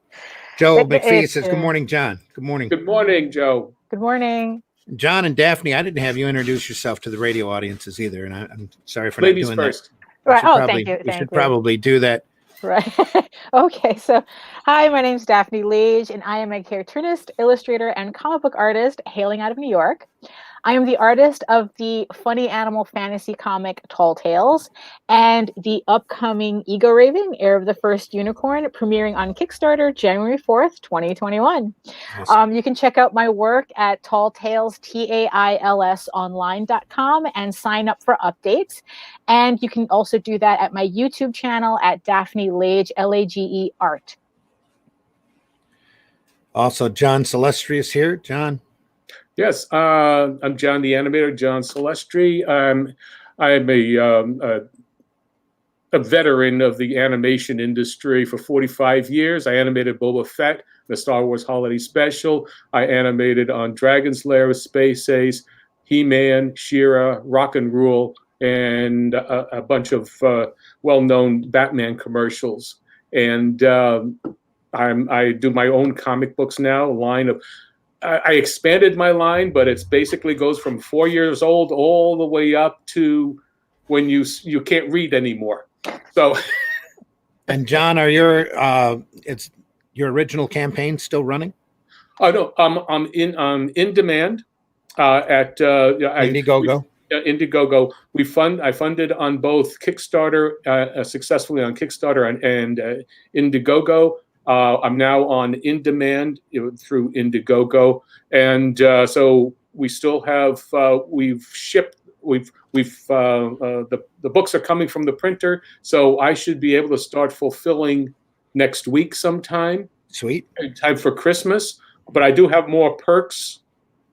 Joe McPhee says, good morning, John. Good morning. Good morning, Joe. Good morning. John and Daphne, I didn't have you introduce yourself to the radio audiences either, and I'm sorry for not doing first. that. Right. Thank you. We should probably do that. Right. Okay. So, hi, my name's Daphne Lage, and I am a cartoonist, illustrator, and comic book artist hailing out of New York. I am the artist of the funny animal fantasy comic Tall Tales and the upcoming Ego Raven, Heir of the First Unicorn, premiering on Kickstarter January 4th, 2021. Awesome. You can check out my work at Tall Tales, TAILSonline.com, and sign up for updates. And you can also do that at my YouTube channel at Daphne Lage, Lage Art. Also, John Celestri is here. John. Yes, I'm John the Animator, John Celestri. I'm a veteran of the animation industry for 45 years. I animated Boba Fett, the Star Wars Holiday Special. I animated on Dragon's Lair, Space Ace, He-Man, She-Ra, Rock and Rule, and a bunch of well-known Batman commercials. And I do my own comic books now, a line of. I expanded my line, but it's basically goes from 4 years old all the way up to when you can't read anymore. So, and John, are your original campaign still running? Oh no, I'm in demand at Indiegogo. Indiegogo. I funded on both Kickstarter successfully on Kickstarter and Indiegogo. I'm now on in demand through Indiegogo, and so we still have we've shipped the books are coming from the printer, so I should be able to start fulfilling next week sometime. Sweet. In time for Christmas, but I do have more perks,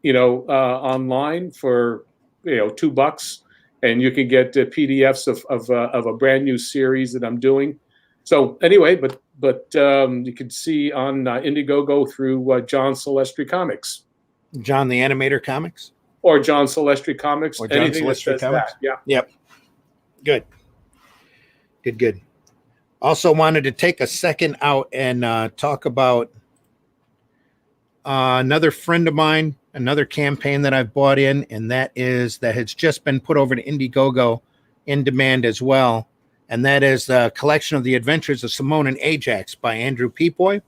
online for $2, and you can get PDFs of a brand new series that I'm doing. So anyway, but you can see on Indiegogo through John Celestri Comics. John the Animator Comics? Or John Celestri Comics. Or John anything Celestri that says Comics? that. Yeah. Yep. Good. Also wanted to take a second out and talk about another friend of mine, another campaign that I've bought in, and that has just been put over to Indiegogo in demand as well. And that is the collection of the Adventures of Simone and Ajax by Andrew Peapoy.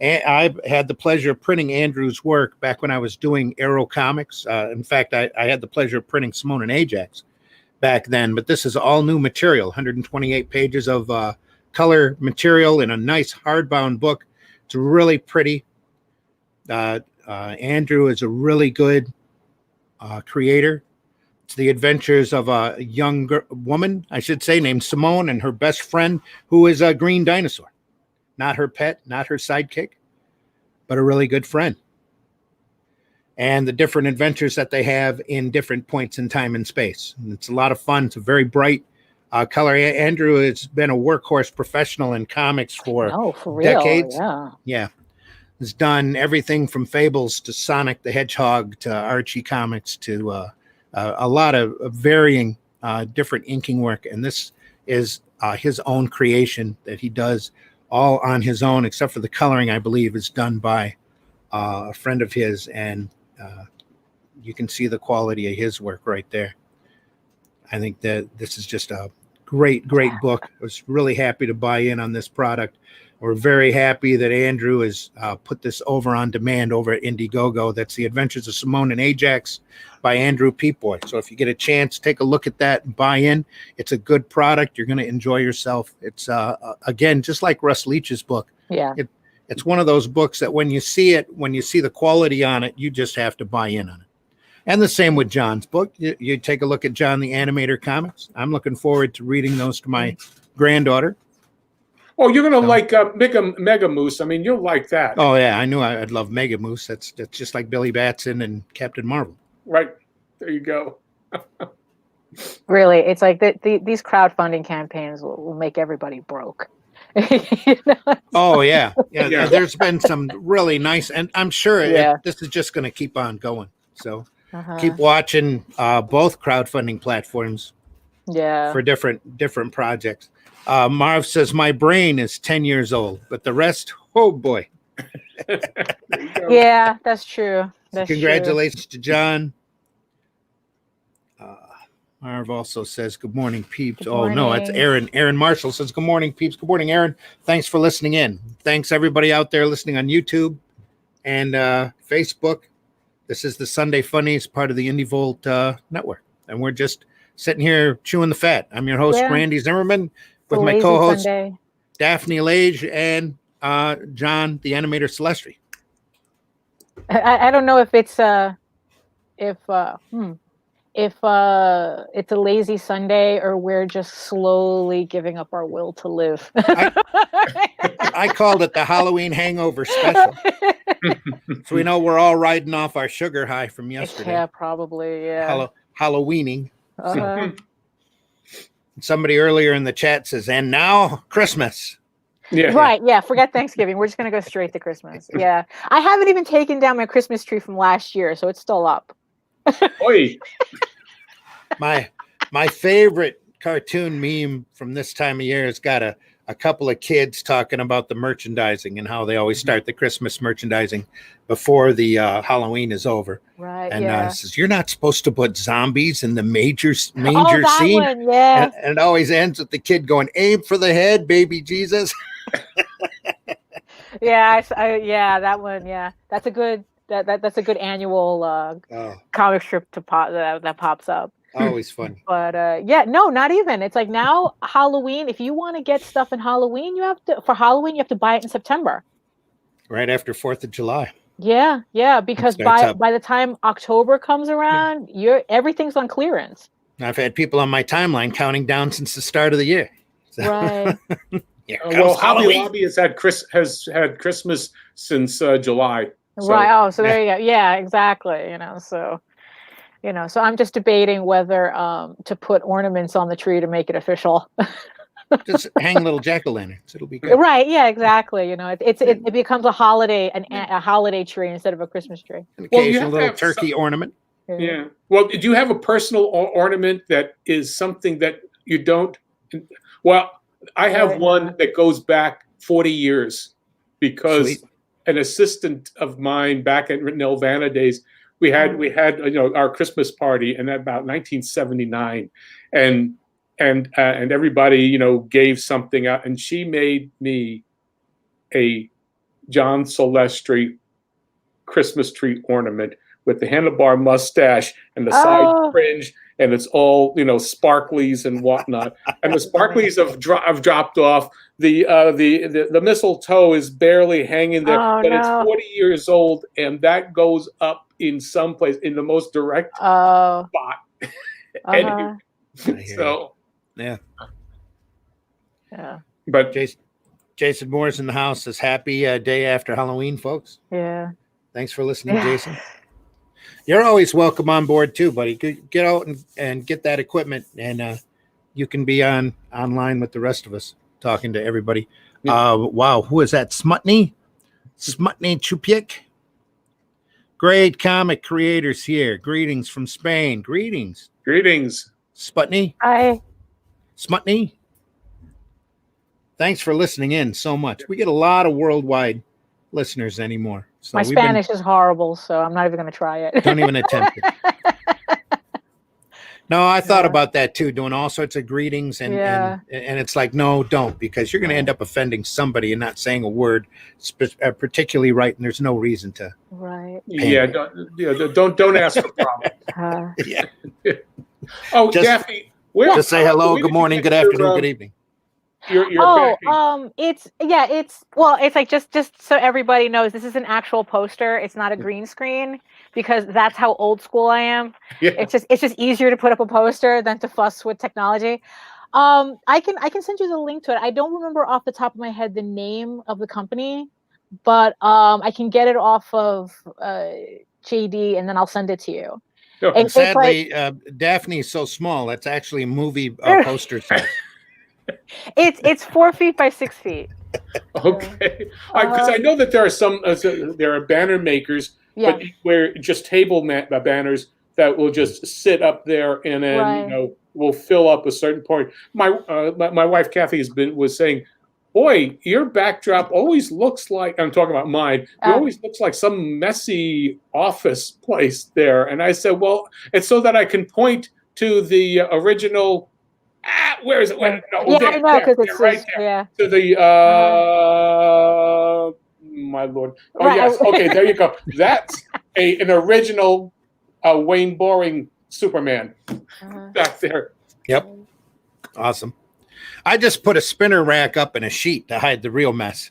And I've had the pleasure of printing Andrew's work back when I was doing Arrow Comics. In fact, I had the pleasure of printing Simone and Ajax back then. But this is all new material, 128 pages of color material in a nice hardbound book It's really pretty. Andrew is a really good creator. It's the adventures of a young woman, I should say, named Simone, and her best friend, who is a green dinosaur. Not her pet, not her sidekick, but a really good friend. And the different adventures that they have in different points in time and space. And it's a lot of fun. It's a very bright color. Andrew has been a workhorse professional in comics for decades. Real, yeah. Has done everything from Fables to Sonic the Hedgehog to Archie comics to a lot of varying different inking work. And this is his own creation that he does all on his own, except for the coloring, I believe, is done by a friend of his. And you can see the quality of his work right there. I think that this is just a great book. I was really happy to buy in on this product. We're very happy that Andrew has put this over on demand over at Indiegogo. That's The Adventures of Simone and Ajax by Andrew Peatboy. So if you get a chance, take a look at that and buy in. It's a good product. You're going to enjoy yourself. It's, again, just like Russ Leach's book. Yeah. It's one of those books that when you see the quality on it, you just have to buy in on it. And the same with John's book. You take a look at John the Animator comics. I'm looking forward to reading those to my granddaughter. Oh, you're going to like Mega Moose. I mean, you'll like that. Oh, yeah. I knew I'd love Mega Moose. That's just like Billy Batson and Captain Marvel. Right. There you go. Really, it's like these crowdfunding campaigns will make everybody broke. You know? Oh, yeah. Yeah. There's been some really nice, and I'm sure this is just going to keep on going. So keep watching both crowdfunding platforms for different projects. Marv says, my brain is 10 years old, but the rest, oh boy. Yeah, that's true. Congratulations to John. Marv also says, good morning, peeps. Good morning. Oh, no, it's Aaron. Aaron Marshall says, good morning, peeps. Good morning, Aaron. Thanks for listening in. Thanks, everybody out there listening on YouTube and Facebook. This is the Sunday Funnies, part of the Indie Volt Network. And we're just sitting here chewing the fat. I'm your host, Randy Zimmerman, with my co-host, Daphne Lage, and John, the animator Celestri. I don't know if it's it's a lazy Sunday or we're just slowly giving up our will to live. I called it the Halloween hangover special. So we know we're all riding off our sugar high from yesterday. Yeah, probably. Yeah. Halloweening. Somebody earlier in the chat says, and now Christmas. Yeah. Right. Yeah. Forget Thanksgiving. We're just going to go straight to Christmas. Yeah. I haven't even taken down my Christmas tree from last year, so it's still up. Oy. My favorite cartoon meme from this time of year has got a couple of kids talking about the merchandising and how they always start the Christmas merchandising before the Halloween is over. Right. And says, you're not supposed to put zombies in the manger scene. One, yeah. And it always ends with the kid going, aim for the head, baby Jesus. Yeah. That one. Yeah. That's a good. That's a good annual comic strip that pops up. Always funny. But no, not even. It's like now Halloween. If you want to get stuff in Halloween, you have to buy it in September. Right after 4th of July. Yeah, because by the time October comes around, everything's on clearance. I've had people on my timeline counting down since the start of the year. So. Right. Well, Hobby Lobby has had Christmas since July. So, right. Oh, so there you go. Yeah, exactly. So I'm just debating whether to put ornaments on the tree to make it official. Just hang little jack-o'-lanterns. It'll be good. Right. Yeah, exactly. It becomes a holiday, a holiday tree instead of a Christmas tree. An occasional little turkey ornament. Yeah. Well, do you have a personal ornament that is something that you don't? Well, I have one that goes back 40 years because Sweet. An assistant of mine back at Nelvana days, we had our Christmas party in about 1979, and everybody gave something out, and she made me a John Celestri Christmas tree ornament with the handlebar mustache and the side fringe and it's all sparklies and whatnot, and the sparklies have dropped off. The mistletoe is barely hanging there, Oh, but it's no. 40 years old, and that goes up in some place in the most direct Oh. spot. Uh-huh. So Yeah. Yeah. but Jason Moore's in the house. Says happy day after Halloween, folks. Yeah. Thanks for listening, Jason. You're always welcome on board too, buddy. Get out and get that equipment, and you can be online with the rest of us talking to everybody. Wow, who is that? Smutney Chupiek. Great comic creators here. Greetings from Spain. Greetings, Sputney. Hi. Smutney. Thanks for listening in so much. We get a lot of worldwide listeners anymore. So My Spanish is horrible, so I'm not even going to try it. Don't even attempt it. No, I thought about that too, doing all sorts of greetings, and it's like, no, don't, because you're going to end up offending somebody and not saying a word particularly right, and there's no reason to. Right. Yeah, don't ask for problems. Yeah. Oh, Daphne, just say hello, good morning, good afternoon, good evening. It's like just so everybody knows, this is an actual poster. It's not a green screen, because that's how old school I am. Yeah. It's just easier to put up a poster than to fuss with technology. I can send you the link to it. I don't remember off the top of my head the name of the company, but I can get it off of JD, and then I'll send it to you. And sadly, Daphne is so small. That's actually a movie poster size. It's 4 feet by 6 feet. Okay, because I know that there are some there are banner makers, but where just table banners that will just sit up there and then will fill up a certain point. My wife Kathy was saying, "Boy, your backdrop always looks like," I'm talking about mine. It always looks like some messy office place there. And I said, "Well, it's so that I can point to the original." Where is it? I know, because it's right there. Yeah. To the my lord. Oh yes. Okay, there you go. That's an original Wayne Boring Superman back there. Yep. Awesome. I just put a spinner rack up in a sheet to hide the real mess.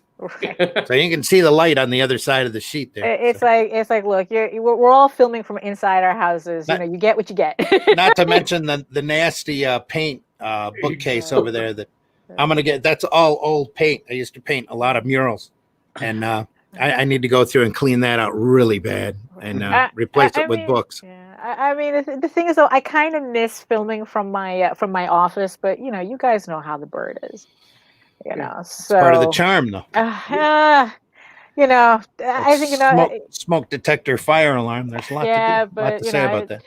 So you can see the light on the other side of the sheet there. It's like look, we're all filming from inside our houses. You get what you get. Not to mention the nasty paint bookcase over there that I'm gonna get. That's all old paint. I used to paint a lot of murals, and I need to go through and clean that out really bad and replace it with books. Yeah. I mean, the thing is, though, I kind of miss filming from my office, but you guys know how the bird is. So it's part of the charm, though. I think smoke detector, fire alarm. There's a lot to do. Lot to say about that.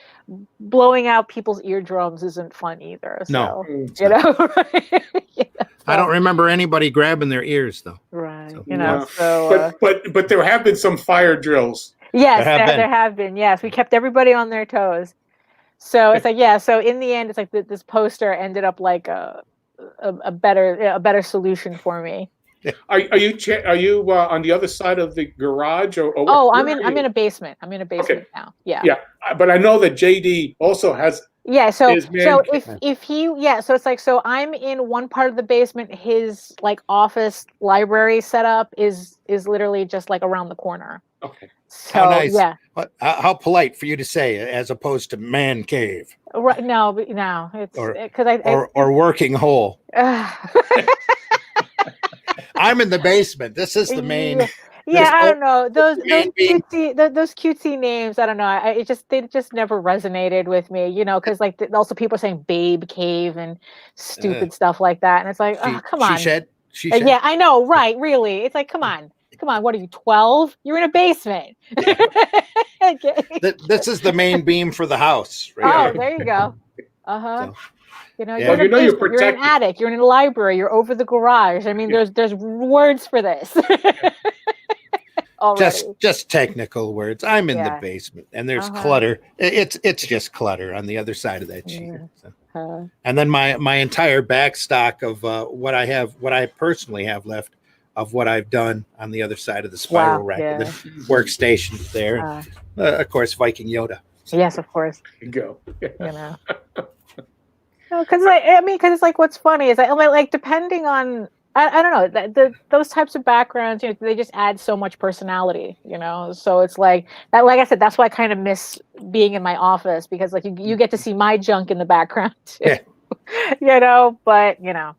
Blowing out people's eardrums isn't fun either. So, no, I don't remember anybody grabbing their ears though. Right. So, but there have been some fire drills. Yes, there have been. Yes, we kept everybody on their toes. So it's like, so in the end, it's like this poster ended up like a better solution for me. Are you on the other side of the garage or I'm in a basement. I'm in a basement now. Yeah, but I know that JD also has so if he so it's like, so I'm in one part of the basement. His like office library setup is literally just like around the corner. Okay. So how nice. How polite for you to say, as opposed to man cave. Right. No, it's because or working hole. I'm in the basement. This is the main. I don't know those cutesy names. I don't know. They just never resonated with me. Because like also people are saying babe cave and stupid stuff like that, and it's like, come on. She shed. Yeah, I know. Right. Really. It's like, come on. What are you, 12? You're in a basement. This is the main beam for the house. Right there you go. So, you're in an attic. You're in a library. You're over the garage. I mean, there's words for this. just technical words. I'm in the basement, and there's clutter. It's just clutter on the other side of that sheet. So. And then my entire back stock of what I personally have left of what I've done on the other side of the spiral rack, the workstation there. Of course, Viking Yoda. Yes, of course. There you go. You know. No, because because it's like what's funny is like depending on I don't know those types of backgrounds, you know, they just add so much personality, you know. So it's like that. Like I said, that's why I kind of miss being in my office because like you get to see my junk in the background too, Yeah. you know. But you know,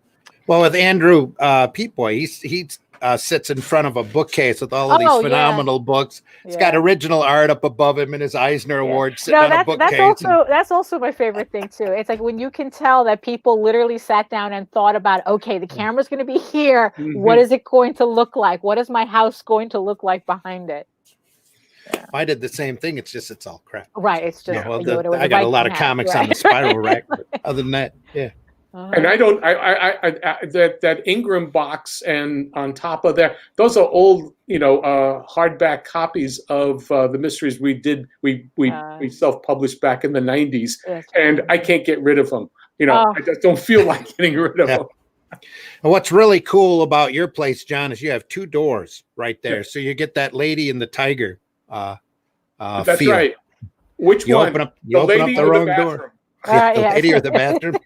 Well, with Andrew Pete Boy, he sits in front of a bookcase with all of these Oh, yeah. phenomenal books. He's got Yeah. original art up above him and his Eisner Award sitting No, on a bookcase. that's also my favorite thing too. It's like when you can tell that people literally sat down and thought about, okay, the camera's going to be here. What is it going to look like? What is my house going to look like behind it? Yeah. I did the same thing. It's all crap. Right. It's just I got a lot of comics on the spiral rack, but other than that, yeah. And I that Ingram box and on top of that, those are old, you know, hardback copies of the mysteries we self-published back in the 90s, and I can't get rid of them. You know, I just don't feel like getting rid of them. And what's really cool about your place, John, is you have 2 doors right there, so you get that Lady and the Tiger. That's feel. right. Which you one? Open up, you open up the wrong door. The lady or the bathroom.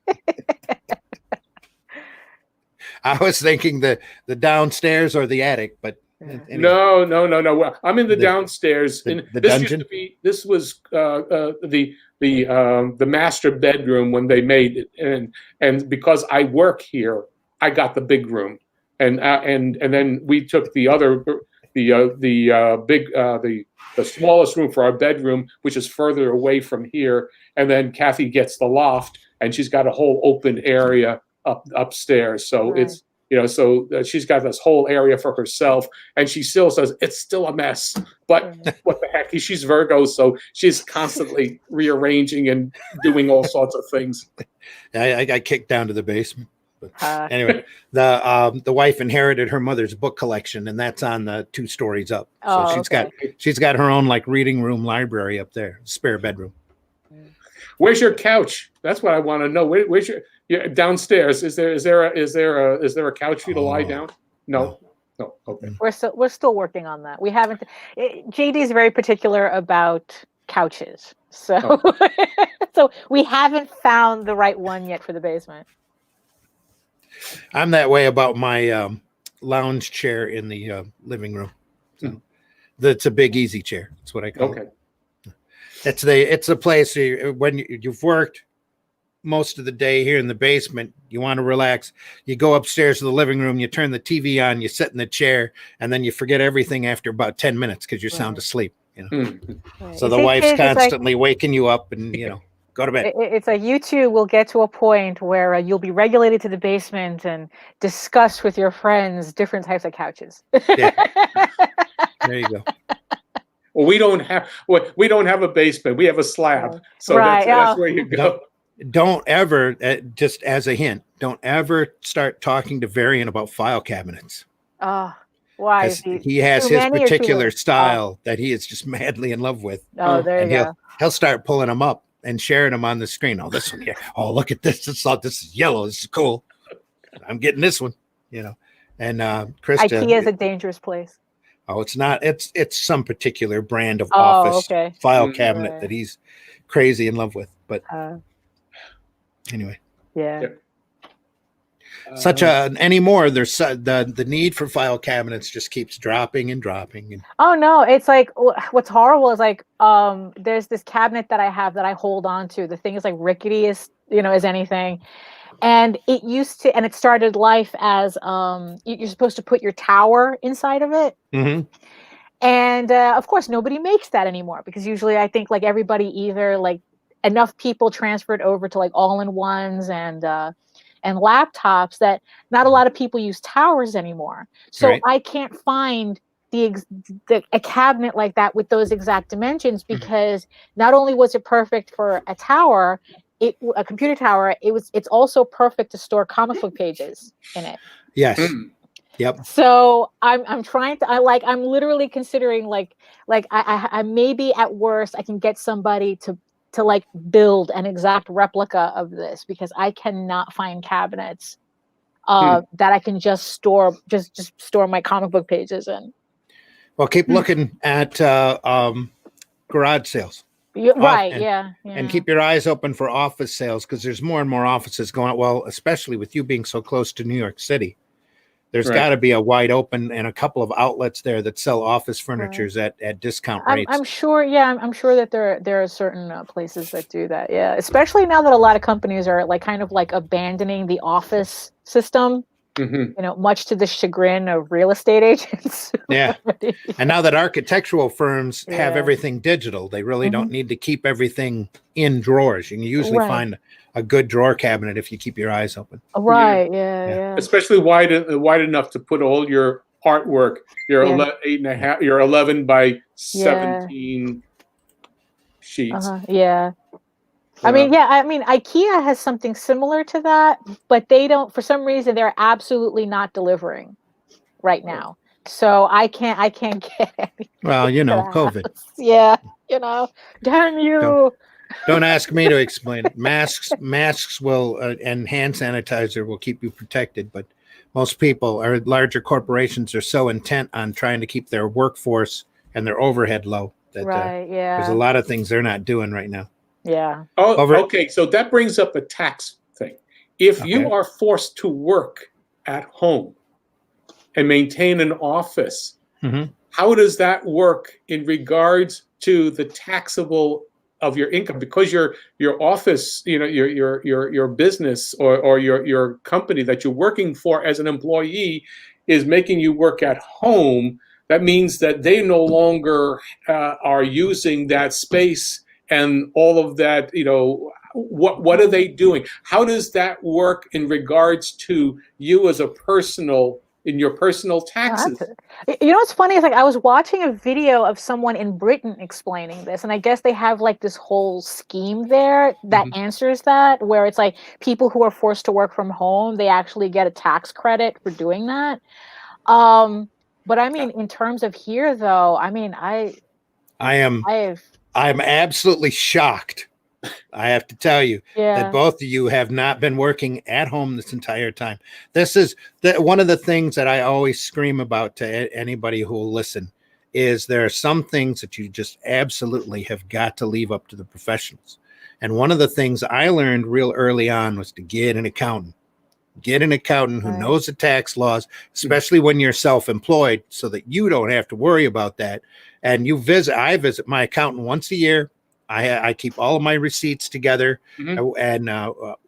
I was thinking the downstairs or the attic, but anyway. No. Well, I'm in the downstairs. The this dungeon. This was the master bedroom when they made it, and because I work here, I got the big room, and then we took the other the smallest room for our bedroom, which is further away from here, and then Kathy gets the loft, and she's got a whole open area upstairs. So it's, you know, so she's got this whole area for herself, and she still says it's still a mess, but what the heck, she's Virgo, so she's constantly rearranging and doing all sorts of things. I got kicked down to the basement. But anyway, the wife inherited her mother's book collection, and that's on the 2 stories up. So she's got her own like reading room library up there, spare bedroom. Where's your couch? That's what I want to know. Where's your downstairs? Is there a couch for you to lie down? No. Okay. We're still working on that. We haven't. JD is very particular about couches, so so we haven't found the right one yet for the basement. I'm that way about my lounge chair in the living room. So that's a big easy chair. That's what I call it. It's a place when you've worked most of the day here in the basement, you want to relax. You go upstairs to the living room, you turn the TV on, you sit in the chair, and then you forget everything after about 10 minutes because you're sound asleep. You know, so the wife's constantly waking you up, and you know. Go to bed. It's like you two will get to a point where you'll be regulated to the basement and discuss with your friends different types of couches. Yeah. There you go. Well, we don't have a basement. We have a slab. So that's where you go. Don't ever, just as a hint, don't ever start talking to Varian about file cabinets. Why? He has his particular style that he is just madly in love with. There you go. He'll start pulling them up and sharing them on the screen. Oh, this one here. Oh, look at this. This is yellow. This is cool. I'm getting this one, you know. And Krista, IKEA is a dangerous place. Oh, it's not. It's some particular brand of office file cabinet that he's crazy in love with. But anyway. Yeah. Anymore, there's the need for file cabinets just keeps dropping and dropping. And oh no, it's like what's horrible is like there's this cabinet that I have that I hold on to. The thing is like rickety as anything, and it started life as you're supposed to put your tower inside of it. Mm-hmm. And of course nobody makes that anymore because usually I think like everybody either like enough people transferred over to like all-in-ones and laptops that not a lot of people use towers anymore. So I can't find a cabinet like that with those exact dimensions because not only was it perfect for a tower, a computer tower, it's also perfect to store comic book pages in it. Yes. Yep. So I'm trying to I'm literally considering like I maybe at worst I can get somebody to like build an exact replica of this because I cannot find cabinets that I can just store my comic book pages in. Well, keep looking at garage sales. Right. and, Yeah. and keep your eyes open for office sales, because there's more and more offices going out. Well, especially with you being so close to New York City, there's Right. got to be a wide open and a couple of outlets there that sell office furnitures at discount rates. I'm sure. Yeah, I'm sure that there are certain places that do that. Yeah, especially now that a lot of companies are like kind of like abandoning the office system. Mhm. You know, much to the chagrin of real estate agents. Yeah. And now that architectural firms have Yeah. everything digital, they really Mhm. don't need to keep everything in drawers. You can usually Right. find a good drawer cabinet if you keep your eyes open. Right. Yeah. Yeah. Especially wide enough to put all your artwork. Your Yeah. 8.5. Your 11 by 17 sheets. Yeah. I mean, IKEA has something similar to that, but they don't, for some reason, they're absolutely not delivering right now. So I can't get any Well, to the COVID. house. Yeah, damn you. Don't ask me to explain it. Masks will and hand sanitizer will keep you protected, but most people or larger corporations are so intent on trying to keep their workforce and their overhead low that Right. there's a Yeah. lot of things they're not doing right now. Yeah. Oh, okay. So that brings up a tax thing. If you are forced to work at home and maintain an office, how does that work in regards to the taxable of your income? Because your office, your business or your company that you're working for as an employee is making you work at home. That means that they no longer are using that space and all of that. What are they doing? How does that work in regards to you as a personal in your personal taxes? What's funny is like I was watching a video of someone in Britain explaining this, and I guess they have like this whole scheme there that answers that, where it's like people who are forced to work from home, they actually get a tax credit for doing that. But I mean, in terms of here, though, I mean, I'm absolutely shocked. I have to tell you that both of you have not been working at home this entire time. This is one of the things that I always scream about to anybody who will listen is there are some things that you just absolutely have got to leave up to the professionals. And one of the things I learned real early on was to get an accountant. Get an accountant who knows the tax laws, especially when you're self-employed, so that you don't have to worry about that. And I visit my accountant once a year. I keep all of my receipts together, and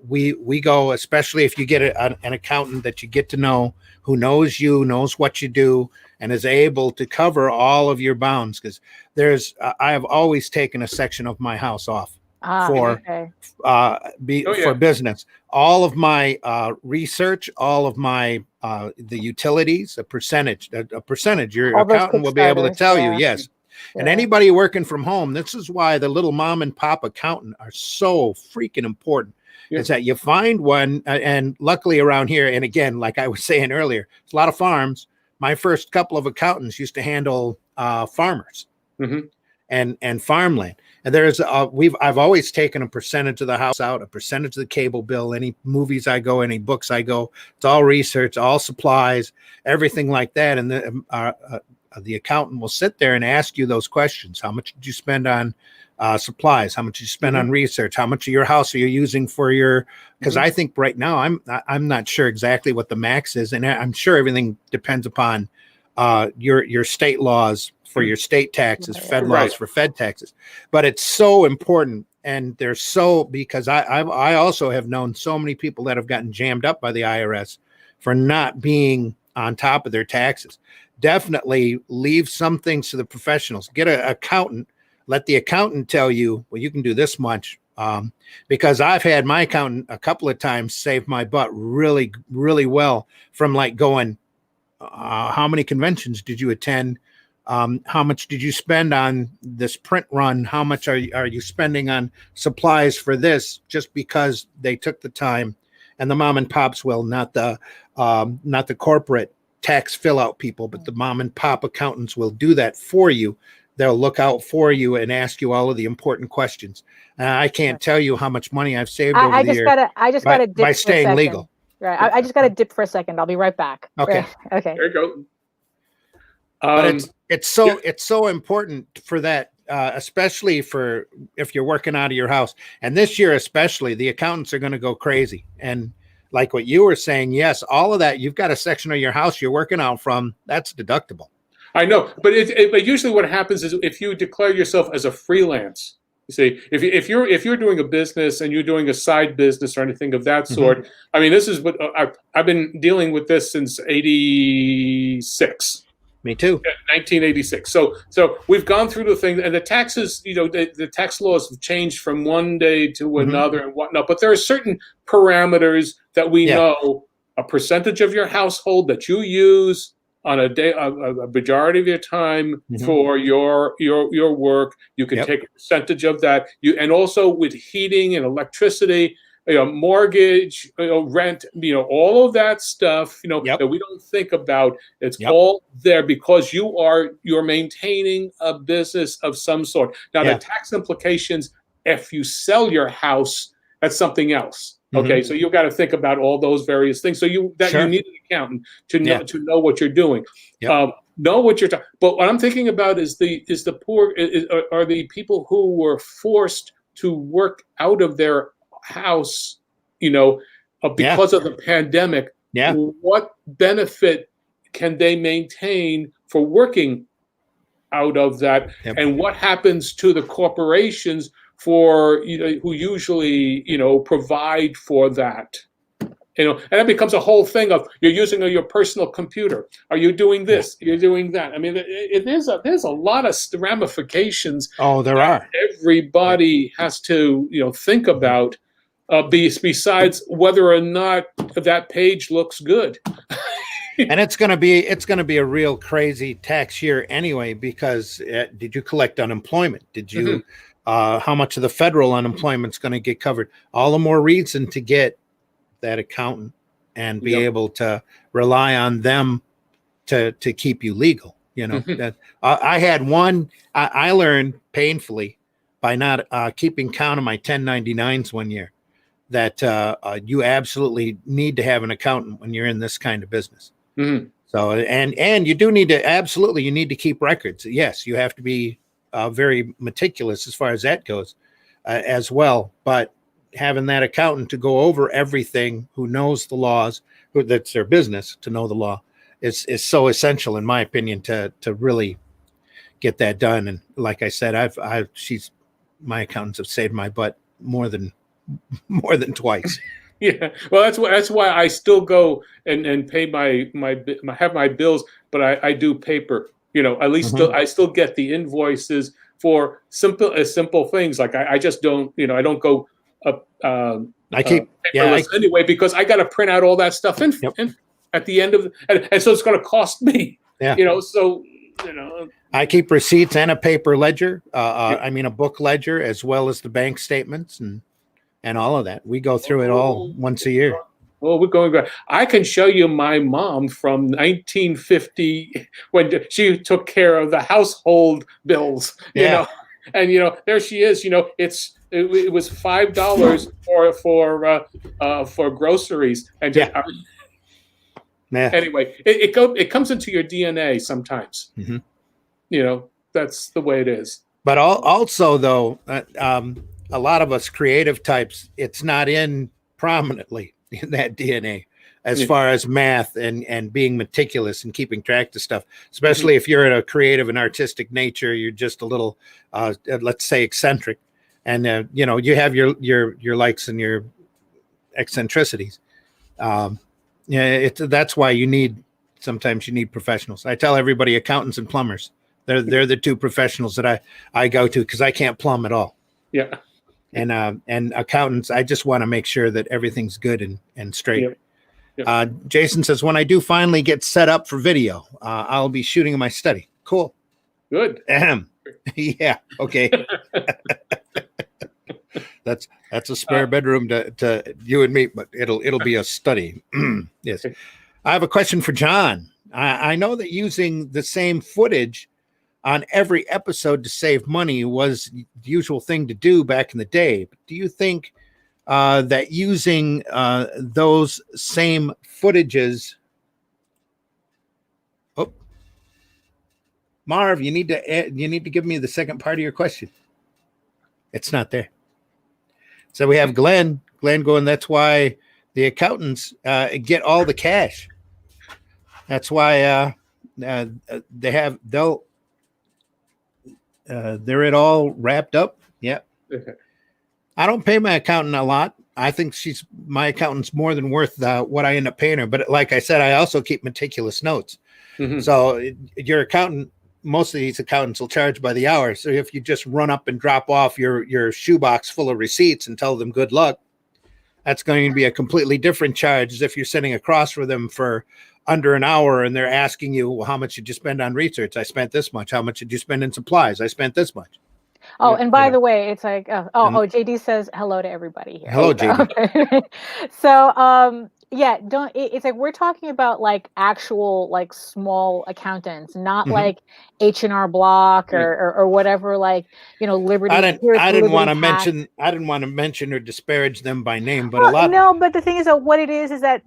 we go, especially if you get an accountant that you get to know, who knows you, knows what you do, and is able to cover all of your bounds. Because I have always taken a section of my house off for business. All of my research, all of my the utilities, a percentage. Your accountant will be able to tell you, yes. And anybody working from home, this is why the little mom and pop accountant are so freaking important. Is that you find one, and luckily around here, and again, like I was saying earlier, it's a lot of farms. My first couple of accountants used to handle farmers and farmland. And I've always taken a percentage of the house out, a percentage of the cable bill, any movies I go, any books I go. It's all research, all supplies, everything like that. And the accountant will sit there and ask you those questions. How much did you spend on supplies? How much did you spend on research? How much of your house are you using for your? Because I think right now I'm not sure exactly what the max is, and I'm sure everything depends upon your state laws for your state taxes, fed laws for fed taxes. But it's so important, and because I also have known so many people that have gotten jammed up by the IRS for not being on top of their taxes. Definitely leave some things to the professionals. Get an accountant. Let the accountant tell you, well, you can do this much. Because I've had my accountant a couple of times save my butt really, really well from like going, how many conventions did you attend? How much did you spend on this print run? How much are you spending on supplies for this? Just because they took the time, and the mom and pops will, not the corporate tax fill out people, but the mom and pop accountants will do that for you. They'll look out for you and ask you all of the important questions. I can't tell you how much money I've saved over the years. I just gotta dip by for a staying second. legal. Right. I just gotta dip for a second. I'll be right back. Okay. Right. Okay. There you go. But it's so important for that especially for if you're working out of your house. And this year, especially, the accountants are going to go crazy. And like what you were saying, yes, all of that, you've got a section of your house you're working out from, that's deductible. I know, but but usually what happens is if you declare yourself as a freelance, you see, if you're doing a business and you're doing a side business or anything of that sort, I mean, this is what I've been dealing with this since '86. Me too. 1986. So we've gone through the thing, and the taxes, the tax laws have changed from one day to another and whatnot. But there are certain parameters that we know: a percentage of your household that you use on a day, a majority of your time for your work. You can take a percentage of that. And also with heating and electricity, mortgage, rent, all of that stuff, that we don't think about. It's all there because you're maintaining a business of some sort. Now, the tax implications, if you sell your house, that's something else. Okay, so you've got to think about all those various things. So you need an accountant to know what you're doing. Know what you're talking. But what I'm thinking about is the poor, are the people who were forced to work out of their house, because of the pandemic. What benefit can they maintain for working out of that? And what happens to the corporations who usually provide for that? And that becomes a whole thing of you're using your personal computer. Are you doing this? You're doing that. I mean, there's a lot of ramifications. Oh, there are. Everybody has to think about. Besides whether or not that page looks good. And it's going to be a real crazy tax year anyway, because did you collect unemployment? Did you how much of the federal unemployment is going to get covered? All the more reason to get that accountant and be able to rely on them to keep you legal. That I had one. I learned painfully by not keeping count of my 1099s one year that you absolutely need to have an accountant when you're in this kind of business. So, and you do need to you need to keep records. Yes, you have to be very meticulous as far as that goes as well. But having that accountant to go over everything, who knows the laws, that's their business to know the law, is so essential, in my opinion, to really get that done. And like I said, my accountants have saved my butt more than twice. Yeah, well, that's why I still go and pay my bills, but I do paper. At least I still get the invoices for simple things. Like I just don't, I don't go I keep paperless anyway, because I got to print out all that stuff in at the end of and so it's going to cost me. I keep receipts and a paper ledger. I mean a book ledger, as well as the bank statements and all of that. We go through it all once a year. Well, we're going back. I can show you my mom from 1950 when she took care of the household bills. And there she is. It was $5 for groceries, and anyway, it comes into your DNA sometimes. That's the way it is. But also, though, a lot of us creative types, it's not in prominently in that DNA as far as math and being meticulous and keeping track of stuff, especially if you're in a creative and artistic nature. You're just a little, let's say, eccentric, and you have your likes and your eccentricities. That's why sometimes you need professionals. I tell everybody, accountants and plumbers, they're the two professionals that I go to, because I can't plumb at all. Yeah. And accountants, I just want to make sure that everything's good and straight. Yep. Jason says, when I do finally get set up for video, I'll be shooting in my study. Cool. Good. Yeah. Okay. That's a spare bedroom to you and me, but it'll be a study. Yes. I have a question for John. I know that using the same footage on every episode to save money was the usual thing to do back in the day. But do you think that using those same footages Marv, you need to give me the second part of your question. It's not there. So we have Glenn going, that's why the accountants get all the cash. That's why they're it all wrapped up. Yeah. Okay. I don't pay my accountant a lot. I think my accountant's more than worth what I end up paying her. But like I said, I also keep meticulous notes. Mm-hmm. So your accountant, most of these accountants will charge by the hour. So if you just run up and drop off your shoebox full of receipts and tell them good luck, that's going to be a completely different charge as if you're sitting across from them for under an hour and they're asking you, well, how much did you spend on research? I spent this much. How much did you spend in supplies? I spent this much. Oh, and by the way, it's like, JD says hello to everybody here. Hello, JD. Okay. So, yeah, it's like we're talking about like actual like small accountants, not like H&R Block or whatever, like, Liberty. I didn't want to mention or disparage them by name, but but the thing is that what it is that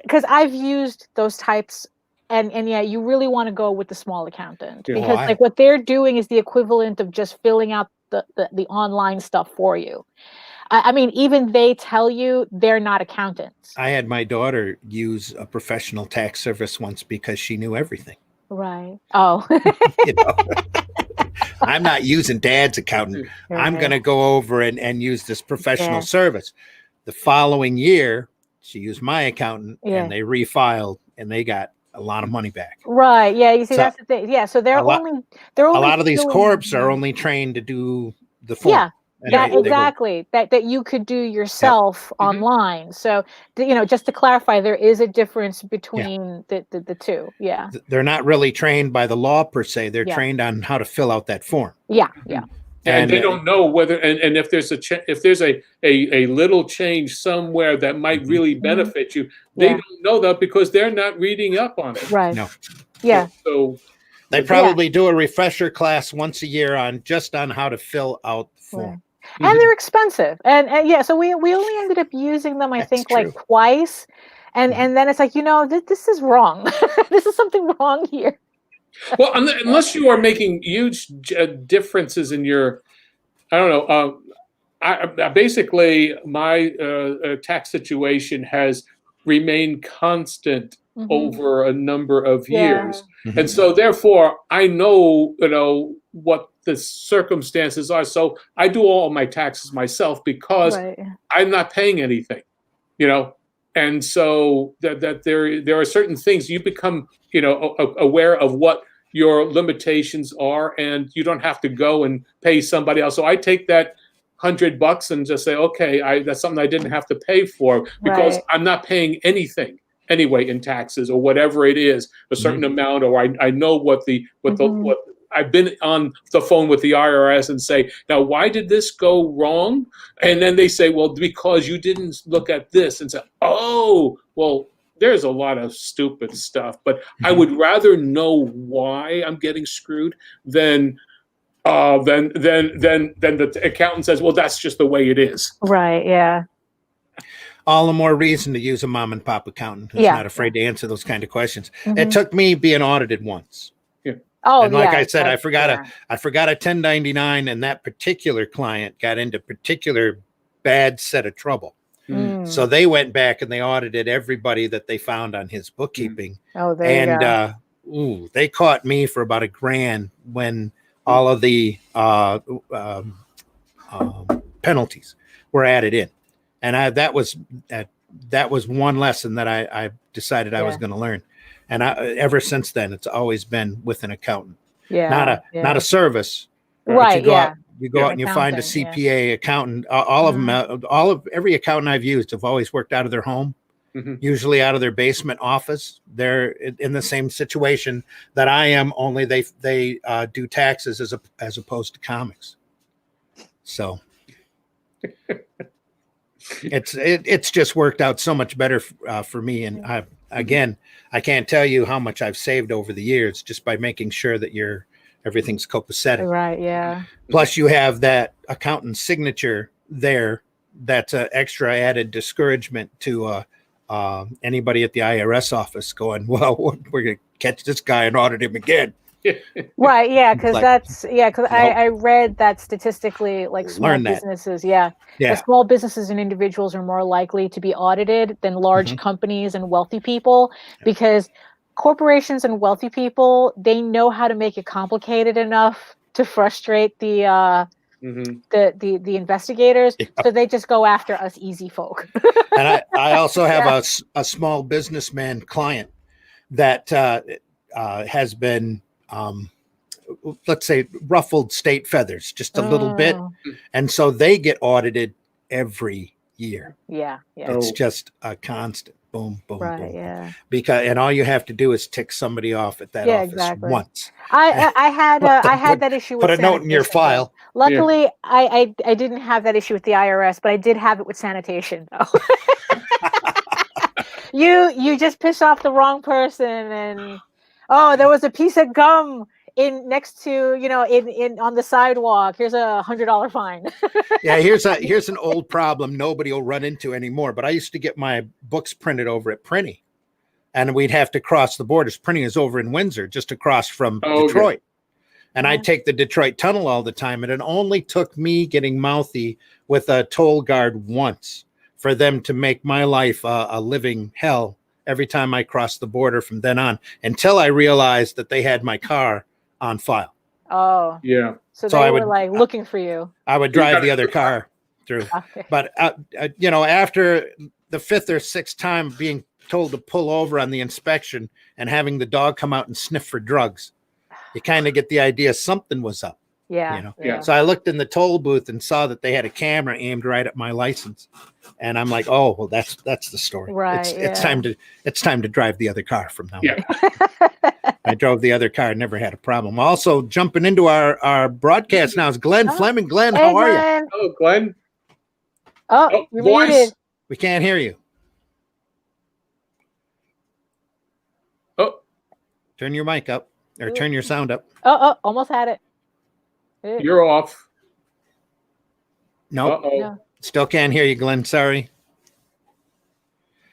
because I've used those types. And yeah, you really want to go with the small accountant because like what they're doing is the equivalent of just filling out the online stuff for you. I mean, even they tell you they're not accountants. I had my daughter use a professional tax service once because she knew everything. Right. Oh. I'm not using Dad's accountant. Right. I'm going to go over and use this professional service. The following year, she used my accountant and they refiled and they got a lot of money back. Right. Yeah. You see, that's the thing. Yeah. So they're only a lot of these corps are only trained to do the form. Yeah. Exactly. That you could do yourself online. So, just to clarify, there is a difference between the two. Yeah. They're not really trained by the law per se. They're trained on how to fill out that form. Yeah. Yeah. And they don't know whether, and if there's a little change somewhere that might really benefit you, they don't know that because they're not reading up on it. Right. No. Yeah. So they probably do a refresher class once a year on how to fill out the form. Right. And they're expensive. And so we only ended up using them, I think, like twice. And then it's like, this is wrong. This is something wrong here. Well, unless you are making huge differences in your, I don't know. I basically my tax situation has remained constant over a number of years, and so therefore I know what the circumstances are. So I do all of my taxes myself because I'm not paying anything, and so that there are certain things you become aware of what your limitations are, and you don't have to go and pay somebody else. So I take that $100 and just say, okay, that's something I didn't have to pay for because I'm not paying anything anyway in taxes or whatever it is, a certain amount, or I know what I've been on the phone with the IRS and say, now, why did this go wrong? And then they say, well, because you didn't look at this, and say, oh, well, there's a lot of stupid stuff, but I would rather know why I'm getting screwed than the accountant says, well, that's just the way it is. Right. Yeah. All the more reason to use a mom and pop accountant who's not afraid to answer those kind of questions. It took me being audited once. Yeah. Oh, and like I said, I forgot a 1099, and that particular client got into particular bad set of trouble. So they went back and they audited everybody that they found on his bookkeeping. Oh, there you go. They caught me for about $1,000 when all of the penalties were added in, and that was one lesson that I decided I was going to learn, and ever since then it's always been with an accountant, not a service. Right. You go out and you find a CPA accountant. Every accountant I've used have always worked out of their home, usually out of their basement office. They're in the same situation that I am, only they do taxes as opposed to comics. So it's just worked out so much better for me. And I can't tell you how much I've saved over the years just by making sure that everything's copacetic. Right. Yeah. Plus, you have that accountant's signature there. That's an extra added discouragement to anybody at the IRS office going, well, we're going to catch this guy and audit him again. Right, yeah, because Like, that's because nope. I read that statistically, like small Learn that. businesses, Yeah. the small businesses and individuals are more likely to be audited than large Mhm. companies and wealthy people, because corporations and wealthy people, they know how to make it complicated enough to frustrate the investigators, Yeah. so they just go after us easy folk. And I also have Yeah. a small businessman client that has been, let's say, ruffled state feathers just a little bit. Oh, And so they get audited every year. yeah, It's Oh. just a constant boom, boom, right, boom. yeah. And all you have to do is tick somebody off at that Yeah, office exactly. once. I had Put that issue put with a note in your sanitation, though. file. Luckily, I didn't have that issue with the IRS, but I did have it with sanitation, though. You just piss off the wrong person, and there was a piece of gum in next to in on the sidewalk. Here's $100 fine. Yeah, here's an old problem nobody will run into anymore. But I used to get my books printed over at Prinny, and we'd have to cross the borders. Prinny is over in Windsor, just across from Detroit. And I'd take the Detroit Tunnel all the time. And it only took me getting mouthy with a toll guard once for them to make my life a living hell every time I crossed the border from then on, until I realized that they had my car on file. Oh, Yeah. so So they I were would- like looking for you. I would drive the other car through. Okay. But, after the fifth or sixth time being told to pull over on the inspection and having the dog come out and sniff for drugs, you kind of get the idea something was up. Yeah. Yeah. So I looked in the toll booth and saw that they had a camera aimed right at my license, and I'm like, "Oh, well, that's the story. Right, It's yeah. time to drive the other car from now on." Yeah. I drove the other car, never had a problem. Also, jumping into our broadcast now is Glenn Fleming. Glenn, Hey, how are you? Glenn. Oh, Glenn. Oh, you're voice. muted. We can't hear you. Oh, Turn your mic up, or turn your sound up. Oh, almost had it. you're off. Nope, Uh-oh. No. still can't hear you, Glenn. Sorry.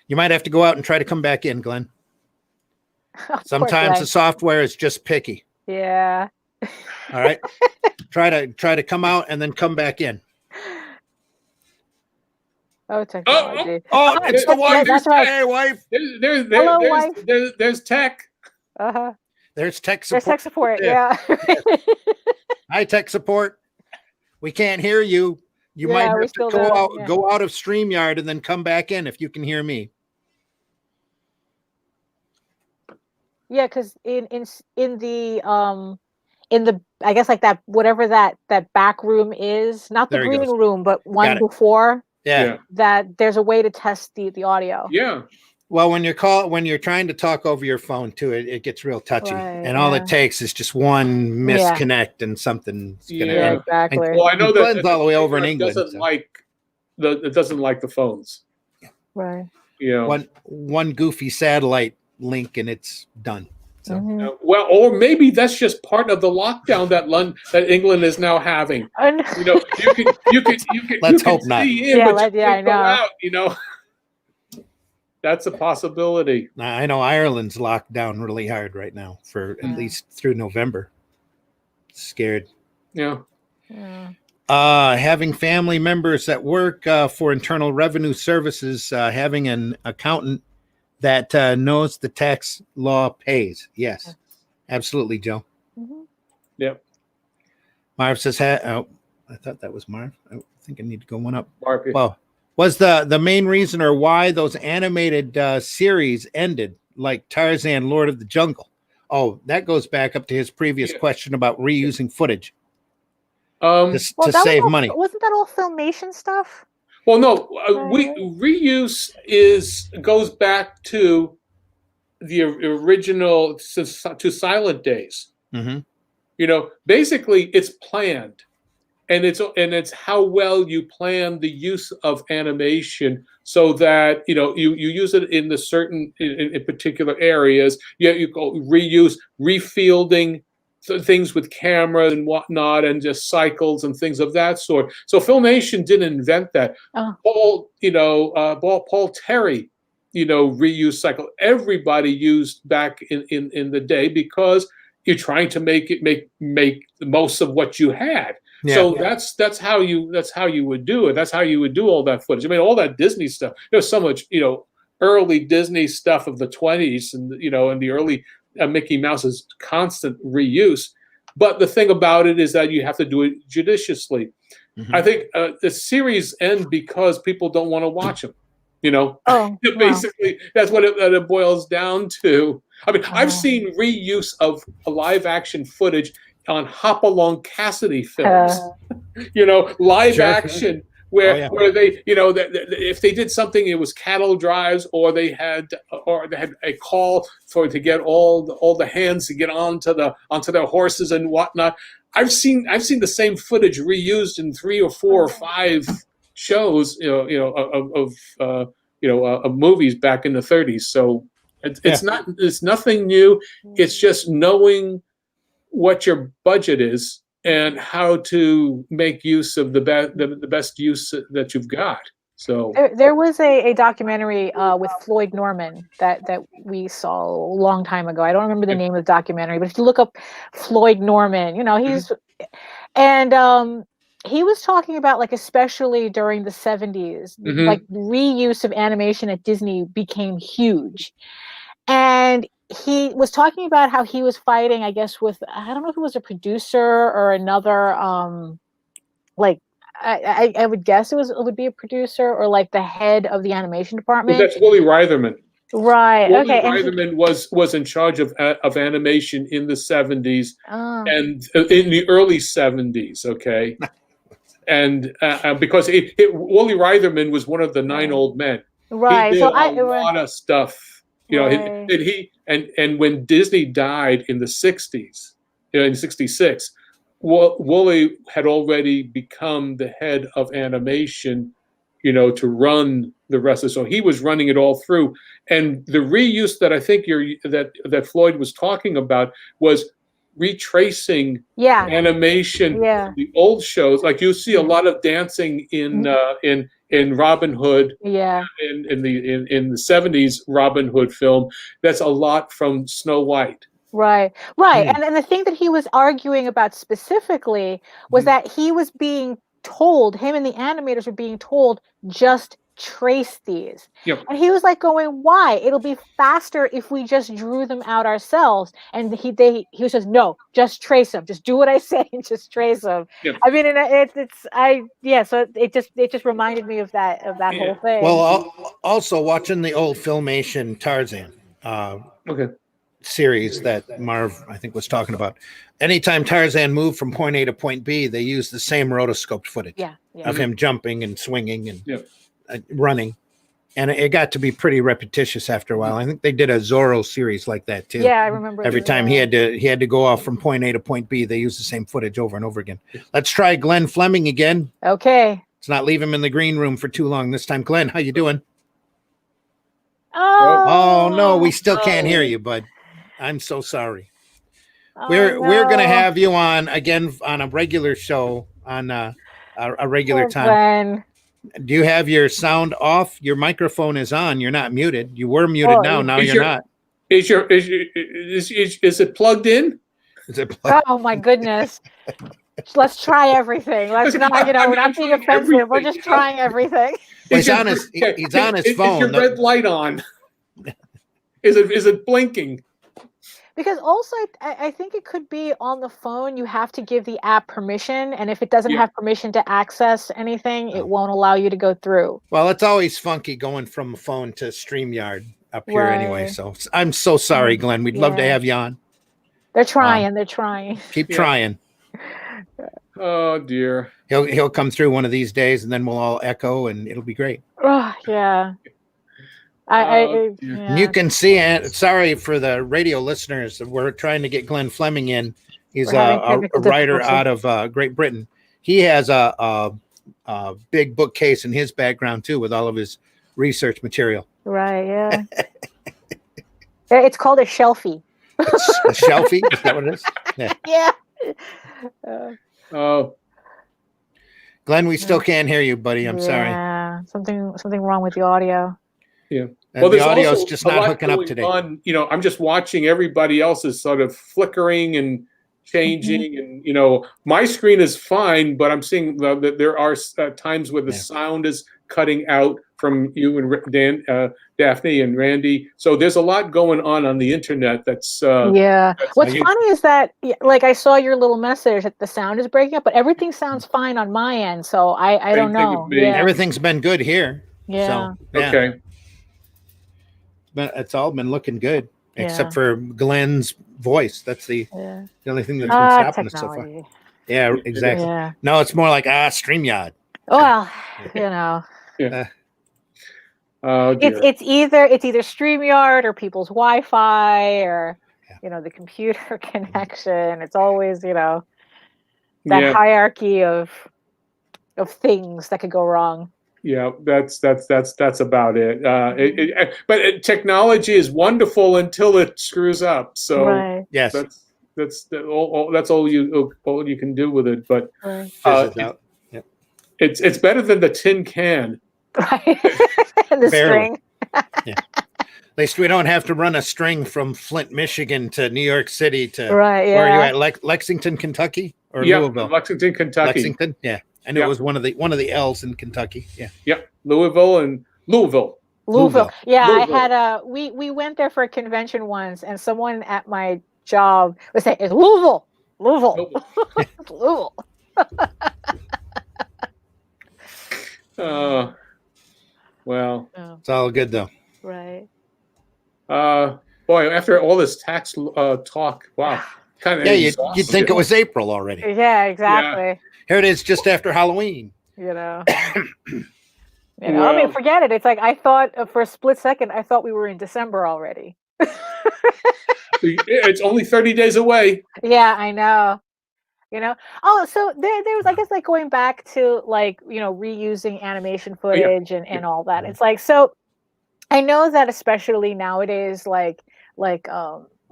You might have to go out and try to come back in, Glenn. Poor Sometimes Glenn. the software is just picky. Yeah. All right. try to come out and then come back in. Oh, technology. Oh, it's the wife. That's right. Hey, wife. Hello, wife. There's tech. Uh-huh. There's tech There's support. tech support. Yeah. Hi, tech support. We can't hear you. You Yeah, might we have to still go don't, out, yeah. go out of StreamYard and then come back in if you can hear me. Yeah, because in the I guess like that whatever that back room is, not the There he green goes. room, but Got one it. before Yeah. that, there's a way to test the audio. Yeah. Well, when you're trying to talk over your phone too, it gets real touchy, Right, and all yeah. it takes is just one misconnect and something's gonna. Yeah. Exactly. Well, I know that Glenn's all the way over in England. Doesn't so it doesn't like the phones. Right. You know. one goofy satellite link and it's done. So Mhm. Well, or maybe that's just part of the lockdown that England is now having. You know, you can Let's you can hope not. see in, Yeah, but you I can't go know. out. You know, that's a possibility. now, I know Ireland's locked down really hard right now for at least through November. Scared. Yeah. Yeah. Having family members that work for Internal Revenue Services, having an accountant that knows the tax law pays. Yes, absolutely, Joe. Mhm. Yep. Marv says, I thought that was Marv. I think I need to go one up. Mark, Well, was the main reason or why those animated series ended, like Tarzan, Lord of the Jungle? Oh, that goes back up to his previous question about reusing footage to Well, that save was money. wasn't that all Filmation stuff? Well, no, Right. reuse goes back to the original to Silent Days. Mm-hmm. You know, basically, it's planned, and it's how well you plan the use of animation so that you use it in the certain in particular areas. You go reuse refielding things with cameras and whatnot, and just cycles and things of that sort. So Filmation didn't invent that. Oh. Paul Terry, reuse cycle. Everybody used back in the day because you're trying to make the most of what you had. Yeah. So that's how you would do it. That's how you would do all that footage. I mean, all that Disney stuff. There's so much, early Disney stuff of the 20s and and the early Mickey Mouse's constant reuse. But the thing about it is that you have to do it judiciously. Mhm. I think the series end because people don't want to watch them. Oh, Basically, that's what it boils down to. I mean, I've seen reuse of live action footage on Hopalong Cassidy films. Live Sure. action where Oh, yeah. where they if they did something, it was cattle drives, or they had a call to get all the hands to get onto their horses and whatnot. I've seen the same footage reused in 3 or 4 or 5 shows, of movies back in the 30s. So it's nothing new. It's just knowing what your budget is and how to make use of the best use that you've got. So there was a documentary with Floyd Norman that we saw a long time ago. I don't remember the name of the documentary, but if you look up Floyd Norman, he's and he was talking about, like, especially during the 70s, like, reuse of animation at Disney became huge. And he was talking about how he was fighting, I guess, with, I don't know if it was a producer or another, like, I would guess it would be a producer or like the head of the animation department. That's Willie Reitherman. Right. Willie Okay. Reitherman was in charge of animation in the 70s and in the early 70s. Okay. And because Willie Reitherman was one of the 9 old men. Right. He did a lot of stuff. And when Disney died in the 60s, in 66, Wooly had already become the head of animation, to run the rest of it. So he was running it all through. And the reuse that I think that Floyd was talking about was retracing animation, the old shows. Like you see a lot of dancing in Robin Hood, in the 70s Robin Hood film. That's a lot from Snow White. Right. And the thing that he was arguing about specifically was that he was being told, him and the animators were being told, just trace these. And he was like going, why? It'll be faster if we just drew them out ourselves. And he says, no, just trace them. Just do what I say and just trace them. I mean, so it just reminded me of that whole thing. Well, also watching the old Filmation Tarzan series that Marv, I think, was talking about. Anytime Tarzan moved from point A to point B, they used the same rotoscoped footage of him jumping and swinging and running. And it got to be pretty repetitious after a while. I think they did a Zorro series like that too. Yeah, I remember. Every time he had to go off from point A to point B, they used the same footage over and over again. Let's try Glenn Fleming again. Okay. Let's not leave him in the green room for too long this time. Glenn, how you doing? Oh no, we still can't hear you, bud. I'm so sorry. We're going to have you on again on a regular show on a regular time. Glenn. Do you have your sound off? Your microphone is on. You're not muted. You were muted now. Now you're not. Is it plugged in? Is it plugged? Oh my goodness. Let's try everything. Let's not, we're not being offensive. We're just trying everything. He's on his phone. Is your red light on? Is it blinking? Because also, I think it could be on the phone. You have to give the app permission, and if it doesn't have permission to access anything, it won't allow you to go through. Well, it's always funky going from a phone to StreamYard up here anyway. So I'm so sorry, Glenn. We'd love to have you on. They're trying. They're trying. Keep trying. Oh dear. He'll come through one of these days, and then we'll all echo, and it'll be great. Oh yeah. You can see, sorry for the radio listeners, we're trying to get Glenn Fleming in. He's a writer out of Great Britain. He has a big bookcase in his background too, with all of his research material. Right, yeah. It's called a shelfie. A shelfie? Is that what it is? Yeah. Oh, Glenn, we still can't hear you, buddy. I'm sorry. Yeah, something wrong with the audio. Yeah. And Well, the there's audio's also just a not lot hooking up going today. on. I'm just watching everybody else's sort of flickering and changing, and my screen is fine, but I'm seeing that there are times where the sound is cutting out from you and Daphne and Randy. So there's a lot going on the internet. That's What's funny is that, like, I saw your little message that the sound is breaking up, but everything sounds fine on my end. So I don't know. Yeah, everything's been good here. Yeah. So, okay. But it's all been looking good, except for Glenn's voice. That's the only thing that's been stopping us so far. Yeah, exactly. Yeah. No, it's more like StreamYard. Well, Yeah. It's either StreamYard or people's Wi-Fi or the computer connection. It's always that hierarchy of things that could go wrong. Yeah, that's about it. But technology is wonderful until it screws up. So yes, that's all you can do with it. But it's better than the tin can. Right. The string. At least we don't have to run a string from Flint, Michigan to New York City to where are you at? Lexington, Kentucky, or Louisville? Lexington, Kentucky. Lexington, yeah. And it was one of the L's in Kentucky. Yeah. Yep. Louisville. Yeah, Louisville. I had we went there for a convention once, and someone at my job was saying, "It's Louisville." Louisville. Well, it's all good though. Right. Boy, after all this tax talk, wow. Kind of you'd think it was April already. Yeah, exactly. Yeah. Here it is, just after Halloween. I mean, forget it. It's like I thought for a split second, I thought we were in December already. It's only 30 days away. Yeah, I know. Oh, so there was, I guess, like going back to like reusing animation footage and all that. It's like, so I know that especially nowadays, like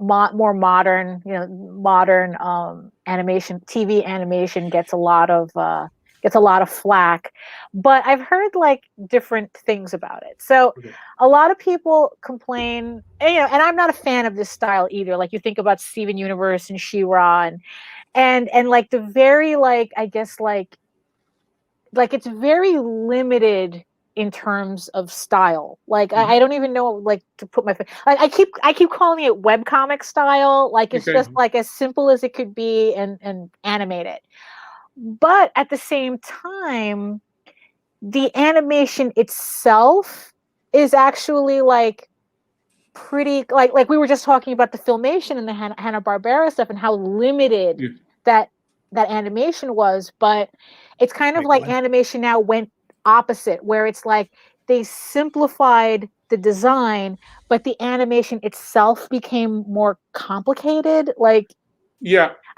more modern, animation, TV animation gets a lot of flack, but I've heard like different things about it. So a lot of people complain, and I'm not a fan of this style either. Like you think about Steven Universe and She-Ra and like the very I guess like it's very limited in terms of style. Like I don't even know like to put my I keep calling it webcomic style. Like it's just like as simple as it could be and animate it. But at the same time, the animation itself is actually like pretty like we were just talking about the Filmation and the Hanna-Barbera stuff and how limited that animation was. But it's kind of like animation now went opposite, where it's like they simplified the design, but the animation itself became more complicated. Like,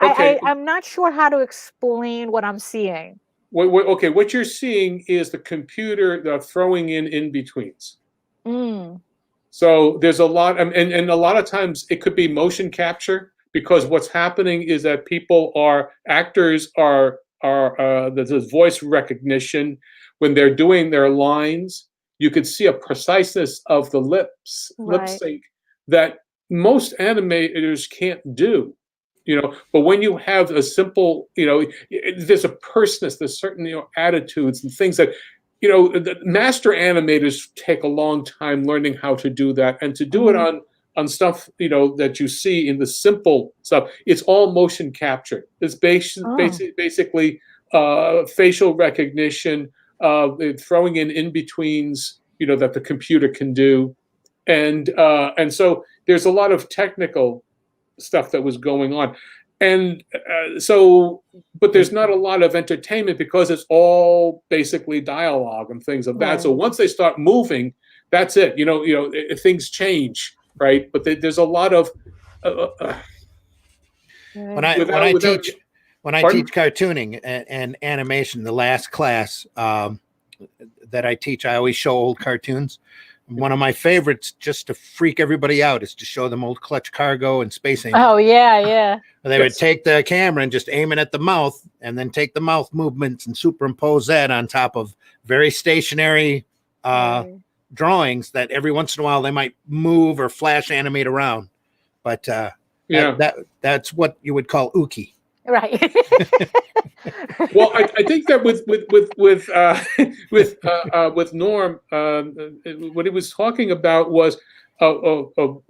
I'm not sure how to explain what I'm seeing. What you're seeing is the computer throwing in betweens. So there's a lot, and a lot of times it could be motion capture, because what's happening is that actors are there's voice recognition. When they're doing their lines, you could see a preciseness of the lip sync that most animators can't do. But when you have a simple, there's a personalness, there's certain attitudes and things that the master animators take a long time learning how to do that, and to do it on stuff that you see in the simple stuff. It's all motion capture. It's basically facial recognition, throwing in betweens, that the computer can do, and so there's a lot of technical stuff that was going on, and but there's not a lot of entertainment because it's all basically dialogue and things of that. So once they start moving, that's it. Things change, right? But there's a lot of when I teach cartooning and animation, the last class that I teach, I always show old cartoons. One of my favorites, just to freak everybody out, is to show them old Clutch Cargo and Space Angel. Oh yeah. They would take the camera and just aim it at the mouth, and then take the mouth movements and superimpose that on top of very stationary drawings that every once in a while they might move or flash animate around, but that's what you would call ooky. Right. Well, I think that with Norm, what he was talking about was Woolie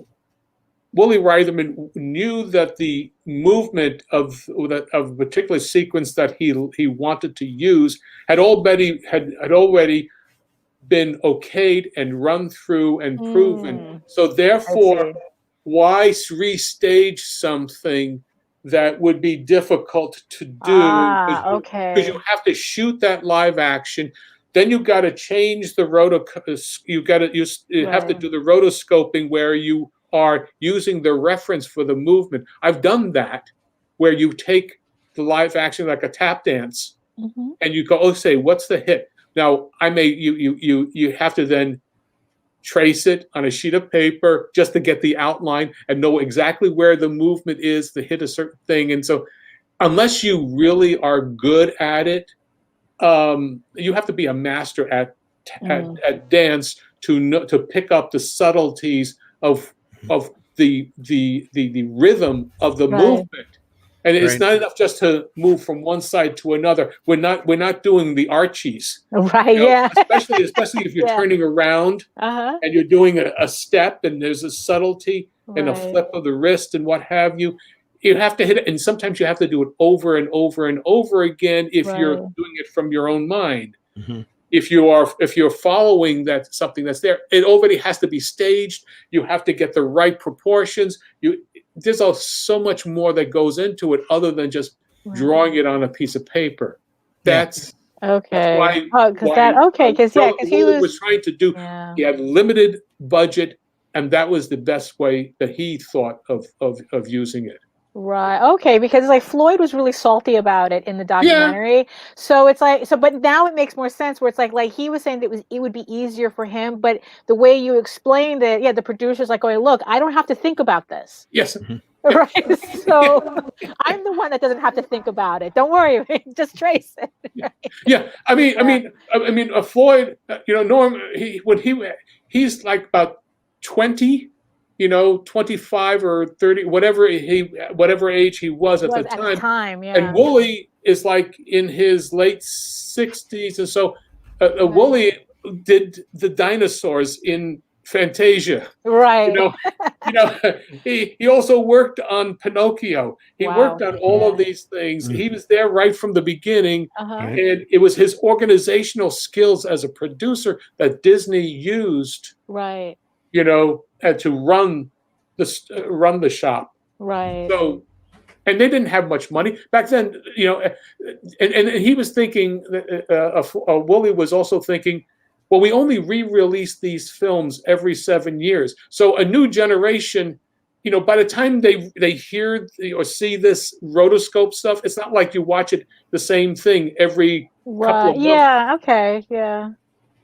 Reitherman knew that the movement of a particular sequence that he wanted to use had already been okayed and run through and proven. So therefore, why restage something that would be difficult to do? Because you have to shoot that live action. Then you got to change the you have to do the rotoscoping where you are using the reference for the movement. I've done that, where you take the live action like a tap dance, and you go, say, what's the hit? Now, you have to then trace it on a sheet of paper just to get the outline and know exactly where the movement is to hit a certain thing. And so, unless you really are good at it, you have to be a master at dance to pick up the subtleties of the rhythm of the movement. And it's not enough just to move from one side to another. We're not doing the Archies, right? Especially if you're turning around and you're doing a step and there's a subtlety and a flip of the wrist and what have you. You have to hit it, and sometimes you have to do it over and over and over again if you're doing it from your own mind. If you're following something that's there, it already has to be staged. You have to get the right proportions. There's so much more that goes into it other than just drawing it on a piece of paper. That's why. Because he was trying to do. He had limited budget, and that was the best way that he thought of using it. Right. Okay. Because like Floyd was really salty about it in the documentary. Yeah. So it's like, but now it makes more sense where it's like he was saying that it would be easier for him, but the way you explained it, the producer's like going, look, I don't have to think about this. Yes. Right. So I'm the one that doesn't have to think about it. Don't worry. Just trace it. Right? Yeah. I mean, Floyd, Norm, he's like about 20. 25 or 30, whatever age he was at the time. And Woolie is like in his late 60s, and so Woolie did the dinosaurs in Fantasia. Right. He also worked on Pinocchio. He worked on all of these things. He was there right from the beginning, and it was his organizational skills as a producer that Disney used. Right. To run the shop. Right. So, and they didn't have much money back then, and he was thinking, Woolie was also thinking, well, we only re-release these films every 7 years. So a new generation, by the time they hear or see this rotoscope stuff, it's not like you watch it the same thing every couple of months. Yeah. Okay. Yeah.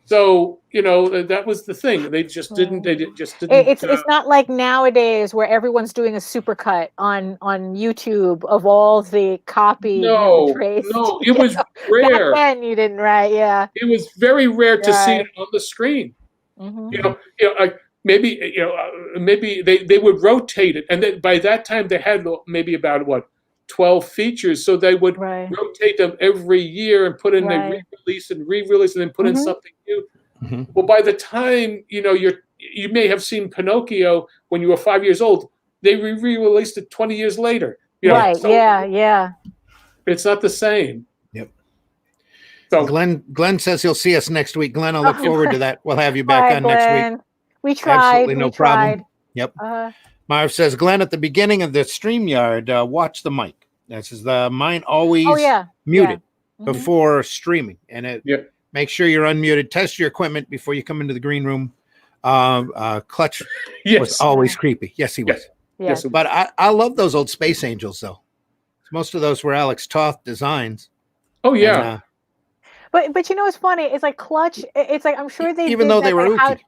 So that was the thing. They just didn't. It's not like nowadays where everyone's doing a supercut on YouTube of all the copy. No, it was rare. Back then you didn't, right? Yeah. It was very rare to see it on the screen. Maybe they would rotate it, and then by that time they had maybe about 12 features, so they would rotate them every year and put in a re-release and then put in something new. Well, by the time you may have seen Pinocchio when you were 5 years old, they re-released it 20 years later. Right? So yeah. It's not the same. Yep. So Glenn says he'll see us next week. Glenn, I'll look forward to that. We'll have you back on next week. We tried. Absolutely no problem. Yep. Marv says, Glenn, at the beginning of the StreamYard, watch the mic. This is mine always muted before streaming. And make sure you're unmuted. Test your equipment before you come into the green room. Clutch was always creepy. Yes, he was. Yes. But I love those old Space Angels, though. Most of those were Alex Toth designs. Oh, yeah. And, but it's funny. It's like Clutch. It's like, I'm sure they even though they were ooky.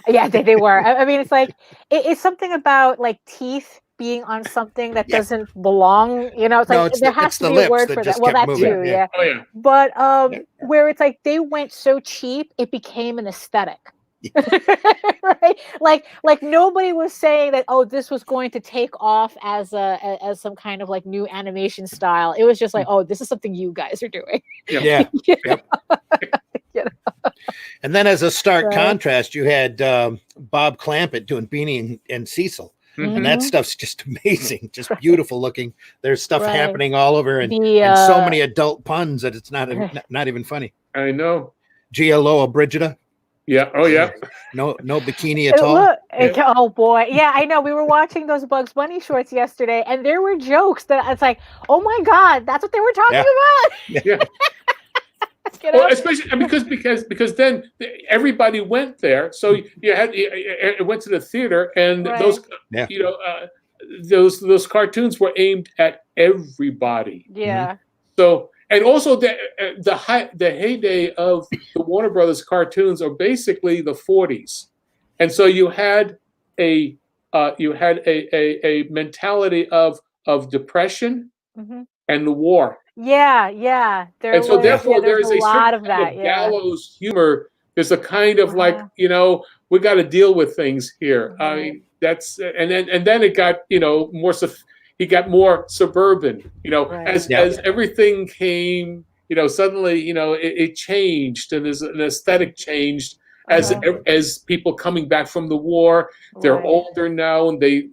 Yeah, they were. I mean, it's like it's something about like teeth being on something that doesn't belong. It's like there has to be a word for that. Well, that too, Oh, yeah. But where it's like they went so cheap, it became an aesthetic. Right? Like nobody was saying that, oh, this was going to take off as as some kind of like new animation style. It was just like, oh, this is something you guys are doing. Yeah. Yep. You And then as a stark Right. contrast, you had Bob Clampett doing Beanie and Cecil. Mhm. And that stuff's just amazing, just beautiful looking. There's stuff Right. happening all over, and so many adult puns that it's not even funny. I know. Gialoa Brigida, Yeah. Oh, yeah. no bikini at all. Look, oh boy, yeah, I know. We were watching those Bugs Bunny shorts yesterday, and there were jokes that it's like, oh my god, that's what they were talking about. Yeah. You know? Well, especially because then everybody went there, so it went to the theater, and Right. those Yeah. those cartoons were aimed at everybody. Yeah. So, and also the heyday of the Warner Brothers cartoons are basically the 40s, and so you had a mentality of depression Mm-hmm. and the war. Yeah. And so therefore there there's is a lot certain of kind that. of Yeah. gallows humor. There's a kind of like, Uh-huh. we got to deal with things here. I Right. mean, that's and then it got more he got more suburban, Right. as Yeah. as everything came, suddenly, it changed, and there's an aesthetic changed as people coming back from the war. They're Right. older now, and they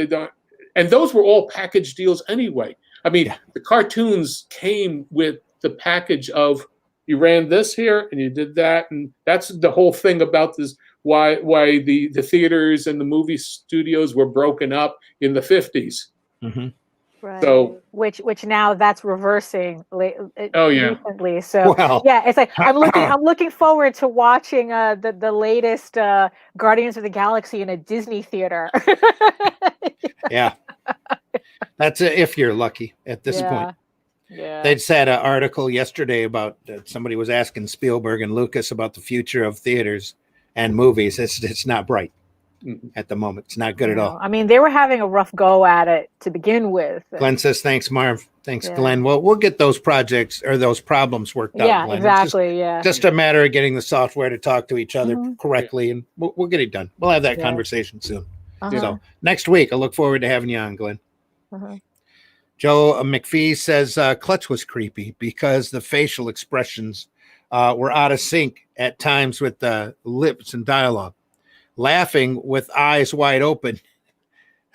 don't, and those were all package deals anyway. I mean, the cartoons came with the package of, you ran this here and you did that, and that's the whole thing about this. Why the theaters and the movie studios were broken up in the 50s. Mm-hmm. Right. So which now that's reversing recently. So Well, yeah, it's like I'm looking forward to watching the latest Guardians of the Galaxy in a Disney theater. yeah, that's if you're lucky at this point. Yeah. They'd said an article yesterday about somebody was asking Spielberg and Lucas about the future of theaters and movies. It's not bright at the moment. It's not good at all. I mean, they were having a rough go at it to begin with. Glenn says, "Thanks, Marv. Thanks, Glenn. Well, we'll get those projects or those problems worked out. Yeah, Glenn. exactly. Just a matter of getting the software to talk to each other correctly, and we'll get it done. We'll have that conversation soon. So next week, I look forward to having you on, Glenn." Joe McPhee says Clutch was creepy because the facial expressions were out of sync at times with the lips and dialogue. Laughing with eyes wide open.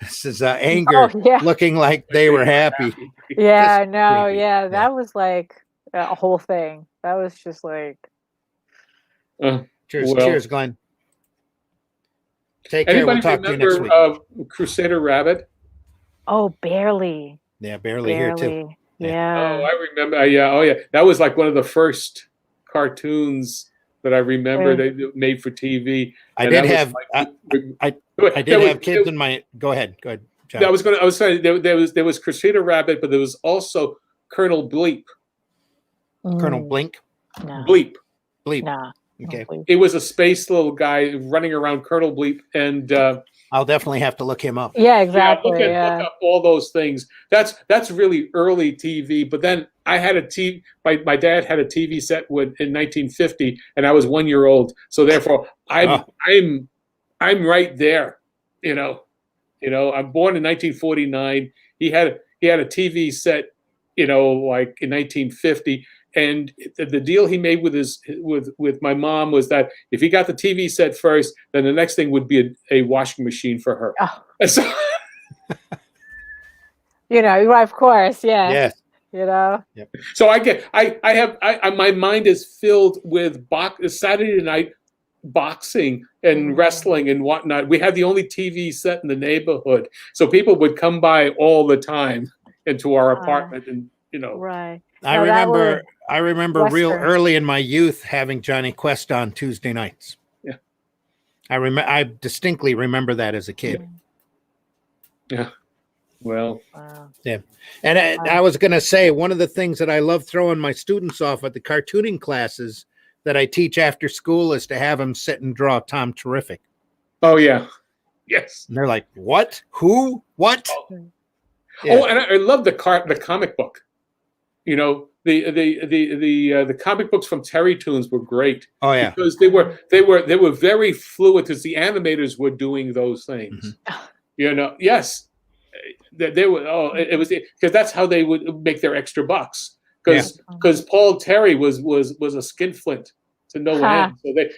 This is anger, looking like they were happy. Yeah, Just creepy. that was like a whole thing. That was just like. Cheers, Glenn. Take care. Anybody We'll talk to you next week. Crusader Rabbit? Oh, barely. Yeah, barely here too. Yeah. Oh, I remember. Yeah. That was like one of the first cartoons that I remember they made for TV. I did have kids in my. Go ahead, John. I was saying there was Crusader Rabbit, but there was also Colonel Bleep. Colonel Blink. No. Bleep. Nah. Okay. It was a space little guy running around, Colonel Bleep, and I'll definitely have to look him up. Yeah, exactly. Look up all those things. That's really early TV. But then I had a TV. My dad had a TV set in 1950, and I was 1 year old. So therefore, I'm right there. I'm born in 1949. He had a TV set, like in 1950. And the deal he made with my mom was that if he got the TV set first, then the next thing would be a washing machine for her. Oh. So, of course, yeah. Yes. Yep. So my mind is filled with Saturday night boxing and wrestling and whatnot. We had the only TV set in the neighborhood, so people would come by all the time into our apartment, and Right. I remember real early in my youth having Johnny Quest on Tuesday nights. Yeah. I distinctly remember that as a kid. Yeah. Well. Wow. Yeah. And I was going to say, one of the things that I love throwing my students off at the cartooning classes that I teach after school is to have them sit and draw Tom Terrific. Oh, yeah. Yes. And they're like, what? Who? What? Oh, and I love the comic book. You know, the comic books from Terry Toons were great. Oh yeah, because they were very fluid because the animators were doing those things. Mm-hmm. You know, yes, they were. Oh, it was because that's how they would make their extra bucks. Because Paul Terry was a skinflint to no end.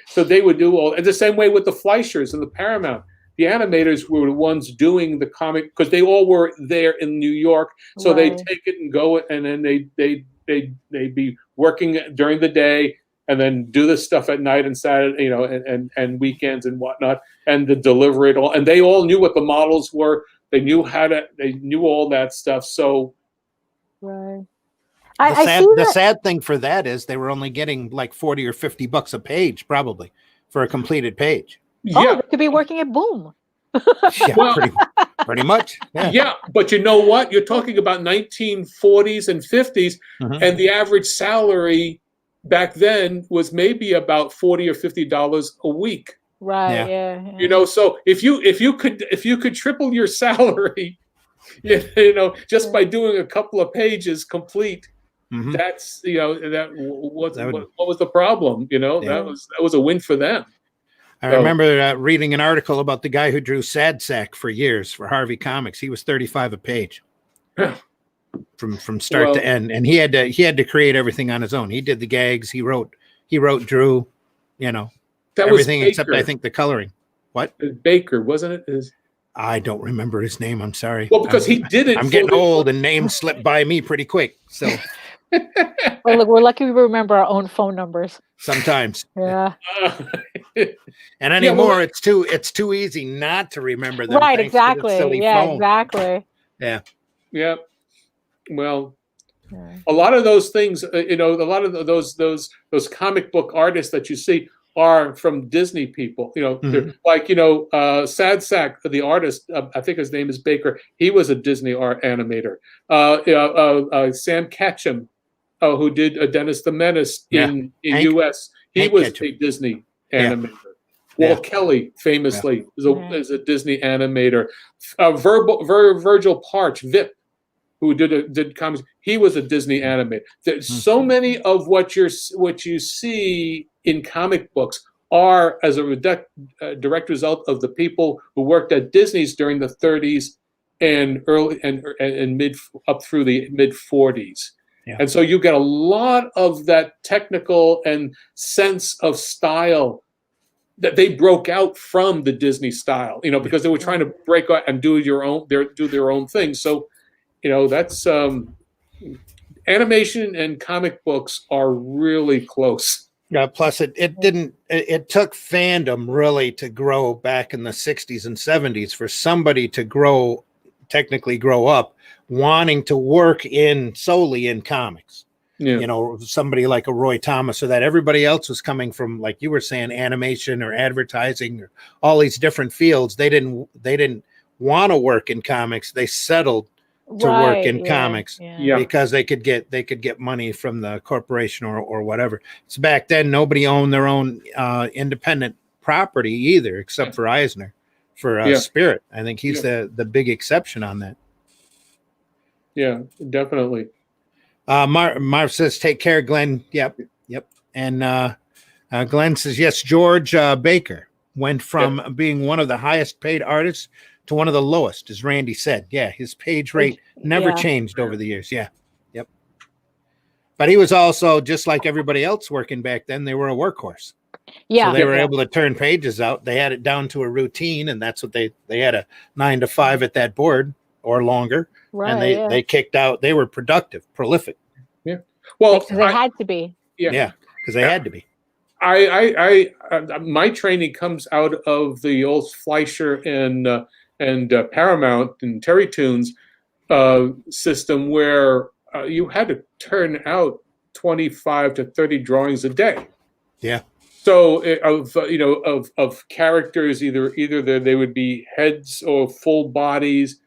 So they would do all, and the same way with the Fleischers and the Paramount. The animators were the ones doing the comic because they all were there in New York. So they take it and go, and then they'd be working during the day and then do this stuff at night and Saturday, you know, and weekends and whatnot, and to deliver it all. And they all knew what the models were. They knew all that stuff. So, right. The sad thing for that is they were only getting like $40 or $50 a page, probably, for a completed page. Oh, they could be working at Boom. Yeah, well, pretty much. Yeah. Yeah, but you know what? You're talking about 1940s and 50s, and the average salary back then was maybe about $40 or $50 a week. Right. Yeah. You know, so if you could triple your salary, you know, just by doing a couple of pages complete, that's, you know, what was the problem? You know, that was a win for them. I remember reading an article about the guy who drew Sad Sack for years for Harvey Comics. He was $35 a page from start to end, and he had to create everything on his own. He did the gags. He wrote, drew, you know, that everything was except I think the coloring. What? Baker, wasn't it? I don't remember his name. I'm sorry. Well, because he did it. I'm getting old, and names slip by me pretty quick. So. Well, look, we're lucky we remember our own phone numbers. Sometimes. Yeah. And anymore, it's too easy not to remember them. Right. Exactly. Yeah. Phone. Exactly. Yeah. Yeah. Well, a lot of those things, you know, a lot of those comic book artists that you see are from Disney people. You know, they're like, you know, Sad Sack, the artist, I think his name is Baker. He was a Disney art animator. Sam Ketchum, who did Dennis the Menace in U.S. He was a Disney animator. Walt Kelly, famously, is a Disney animator. Virgil Parch, Vip, who did comics, he was a Disney animator. There's so many of what you see in comic books are as a direct result of the people who worked at Disney's during the 30s and early and mid up through the mid 40s. Yeah. And so you get a lot of that technical and sense of style that they broke out from the Disney style, you know, because they were trying to break out and do their own thing. So, you know, that's animation and comic books are really close. Yeah. Plus, it took fandom really to grow back in the 60s and 70s for somebody to technically grow up wanting to work solely in comics. Yeah. You know, somebody like a Roy Thomas, or that everybody else was coming from, like you were saying, animation or advertising or all these different fields. They didn't want to work in comics. They settled to work in comics because they could get money from the corporation or whatever. So back then, nobody owned their own independent property either, except for Eisner for Spirit. I think he's the big exception on that. Yeah, definitely. Marv says, "Take care, Glenn." Yep. And Glenn says, "Yes, George Baker went from being one of the highest paid artists to one of the lowest, as Randy said. Yeah, his page rate never changed over the years. Yeah, yep. But he was also, just like everybody else working back then, they were a workhorse. Yeah, so they were able to turn pages out. They had it down to a routine, and that's what they had a 9 to 5 at that board or longer." Right, and they kicked out. They were productive, prolific. Yeah. Well, because they had to be. Yeah, because they had to be. My training comes out of the old Fleischer and Paramount and Terry Toons system, where you had to turn out 25 to 30 drawings a day. Yeah. So of characters, either they would be heads or full bodies.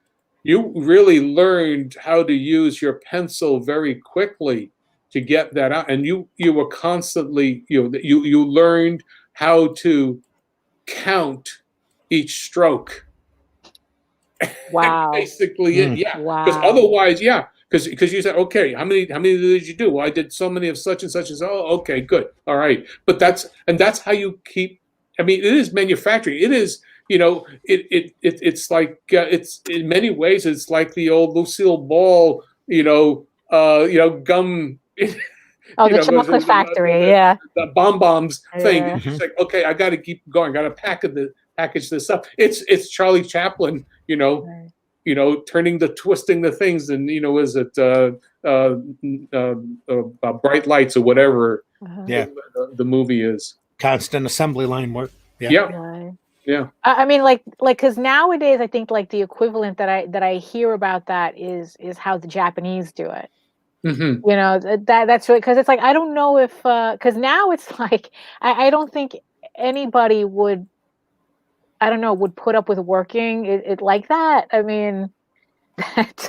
You really learned how to use your pencil very quickly to get that out, and you were constantly you learned how to count each stroke. Wow. Basically, yeah. Because otherwise, because you said, okay, how many did you do? Well, I did so many of such and such as. Oh, okay, good, all right. But that's how you keep. I mean, it is manufacturing. It is, it's like it's in many ways it's like the old Lucille Ball, gum. Oh, the chocolate factory, yeah. The bombs thing. Yeah. It's like, okay, I got to keep going. Got to package this up. It's Charlie Chaplin, Right. twisting the things, and is it Bright Lights or whatever Yeah. the movie is. Constant assembly line work. Yeah. Yeah. Right. Yeah. I mean, like, because nowadays I think like the equivalent that I hear about that is how the Japanese do it. Mm-hmm. That's really, because it's like I don't know if because now it's like I don't think anybody would, I don't know, would put up with working it like that. I mean, that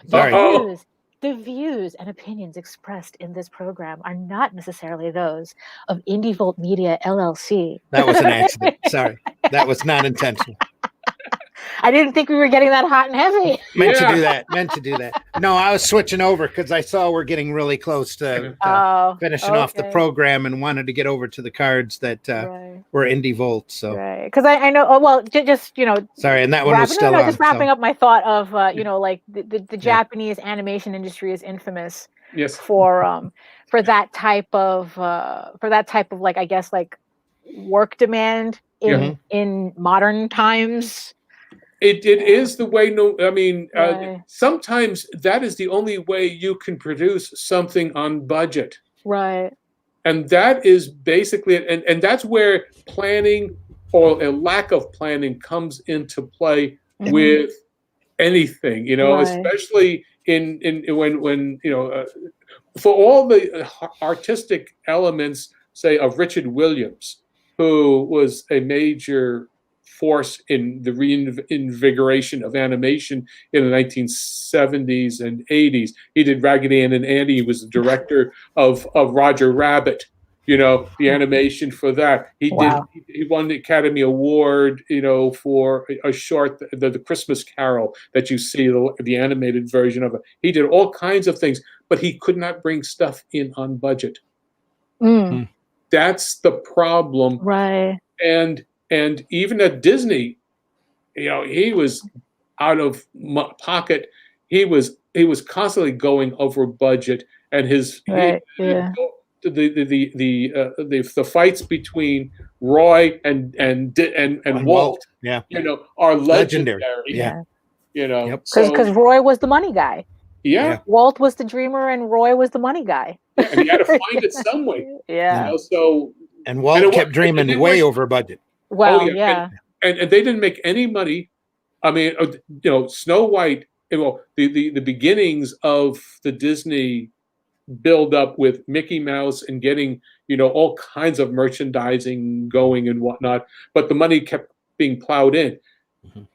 Sorry. the views and opinions expressed in this program are not necessarily those of Indie Volt Media LLC. That was an accident. Sorry. That was not intentional. I didn't think we were getting that hot and heavy. Meant to do that. No, I was switching over because I saw we're getting really close to finishing off the program and wanted to get over to the cards that were Indie Volt. So, because I know, just sorry, and that one was still on. Just wrapping up my thought of like the Japanese animation industry is infamous for that type of like, I guess, like work demand in modern times. It is the way. No, I mean, sometimes that is the only way you can produce something on budget. Right. And that is basically it. And that's where planning or a lack of planning comes into play with anything, especially in when for all the artistic elements, say, of Richard Williams, who was a major force in the reinvigoration of animation in the 1970s and 80s. He did Raggedy Ann and Andy. He was the director of Roger Rabbit, the animation for that. He won the Academy Award, for a short, the Christmas Carol that you see, the animated version of it. He did all kinds of things, but he could not bring stuff in on budget. That's the problem. Right. And even at Disney, he was out of pocket. He was constantly going over budget, and the fights between Roy and Walt, are legendary. Because Roy was the money guy. Yeah. Walt was the dreamer, and Roy was the money guy. And he had to find it some way. And Walt kept dreaming way over budget. Well, and they didn't make any money. I mean, Snow White. Well, the beginnings of the Disney build up with Mickey Mouse and getting all kinds of merchandising going and whatnot, but the money kept being plowed in.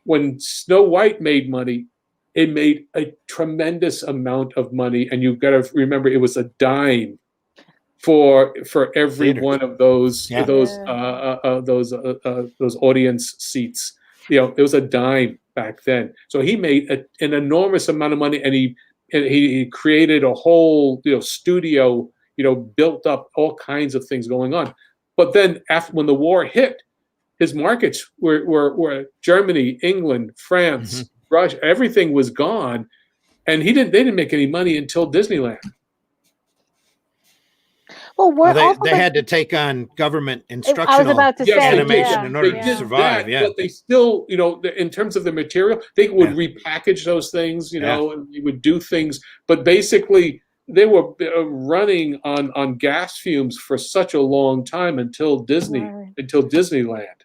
When Snow White made money, it made a tremendous amount of money, and you've got to remember it was a dime for every one of those audience seats. It was a dime back then. So he made an enormous amount of money, and he created a whole studio, built up all kinds of things going on. But then when the war hit, his markets were Germany, England, France, Russia. Everything was gone, and they didn't make any money until Disneyland. Well, they had to take on government instructional animation in order to survive. But they still, in terms of the material, they would repackage those things, and they would do things. But basically, they were running on gas fumes for such a long time until Disneyland.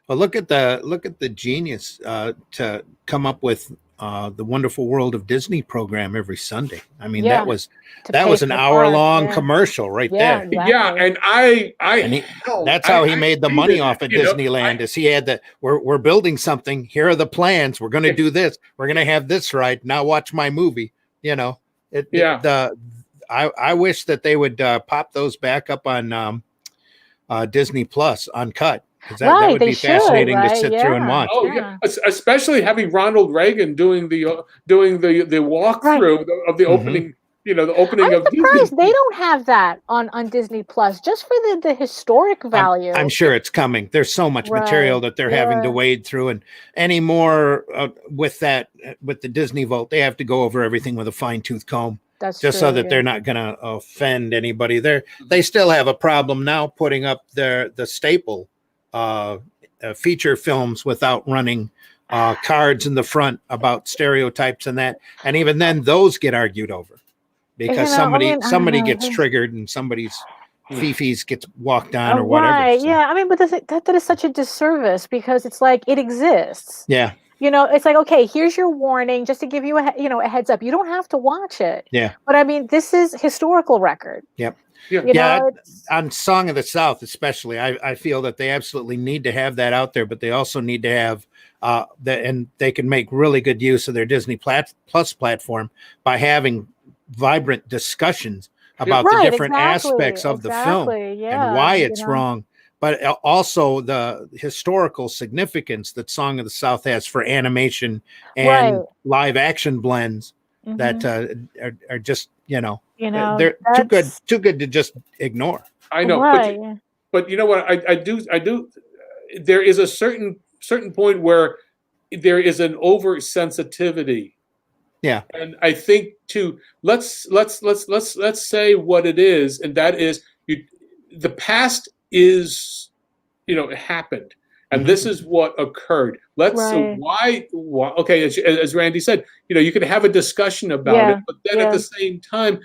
Well, look at the genius to come up with the Wonderful World of Disney program every Sunday. I mean, that was an hour-long commercial right there. Exactly. Yeah, and that's how he made the money off of Disneyland. Is he had we're building something. Here are the plans. We're going to do this. We're going to have this right now. Watch my movie. I wish that they would pop those back up on Disney Plus Uncut. because that would they be should, fascinating to right? sit through and Yeah. watch. Oh yeah, especially having Ronald Reagan doing the walkthrough of the opening. The opening I'm of surprised Disney. they don't have that on Disney Plus, just for the historic value. I'm sure it's coming. There's so much material that they're having to wade through, and anymore with the Disney Vault, they have to go over everything with a fine-tooth comb. That's just true, so that they're not going to offend anybody. They still have a problem now putting up the staple feature films without running cards in the front about stereotypes and that, and even then those get argued over because somebody gets triggered and somebody's fifis gets walked on or whatever. Right? So. Yeah, I mean, but that is such a disservice because it's like it exists. Yeah. It's like, okay, here's your warning, just to give you a heads up. You don't have to watch it. Yeah. But I mean, this is historical record. Yep. Yeah. On Song of the South, especially, I feel that they absolutely need to have that out there, but they also need to have and they can make really good use of their Disney Plus platform by having vibrant discussions about the different aspects of the film and why it's wrong. But also the historical significance that Song of the South has for animation and live action blends that are just, they're too good to just ignore. I know, but you know what? I do. There is a certain point where there is an oversensitivity. Yeah, and I think let's say what it is, and that is the past is, it happened, and this is what occurred. Why? Okay, as Randy said, you could have a discussion about it, but then at the same time,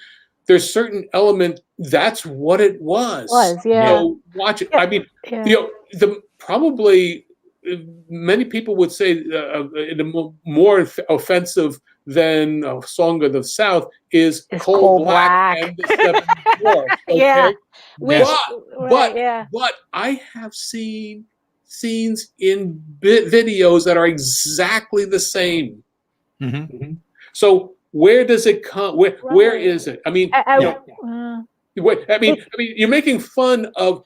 there's certain element that's what it was. Watch it. I mean, the probably many people would say in a more offensive than Song of the South is Coal Black and the Seven Dwarfs. Okay? But I have seen scenes in videos that are exactly the same. So where does it come? Where is it? I mean, you're making fun of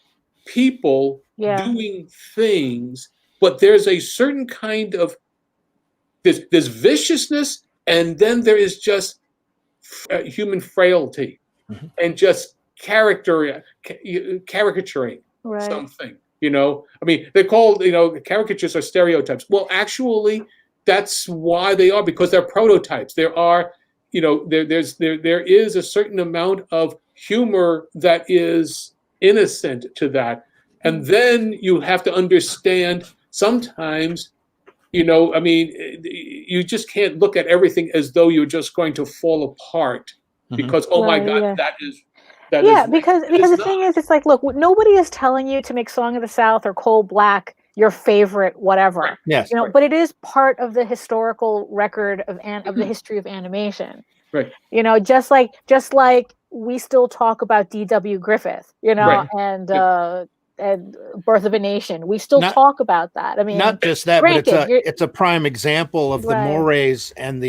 people doing things, but there's a certain kind of there's viciousness, and then there is just human frailty and just caricaturing something. I mean, they're called caricatures are stereotypes. Well, actually, that's why they are, because they're prototypes. There are there is a certain amount of humor that is innocent to that, and then you have to understand sometimes. I mean, you just can't look at everything as though you're just going to fall apart because, my God, that is. Because the thing is, it's like, look, nobody is telling you to make Song of the South or Coal Black your favorite whatever. Right. Yes. But it is part of the historical record of the history of animation. Right. Just like we still talk about D.W. Griffith, and Birth of a Nation. We still talk about that. I mean, not just that, but it's a prime example of the mores and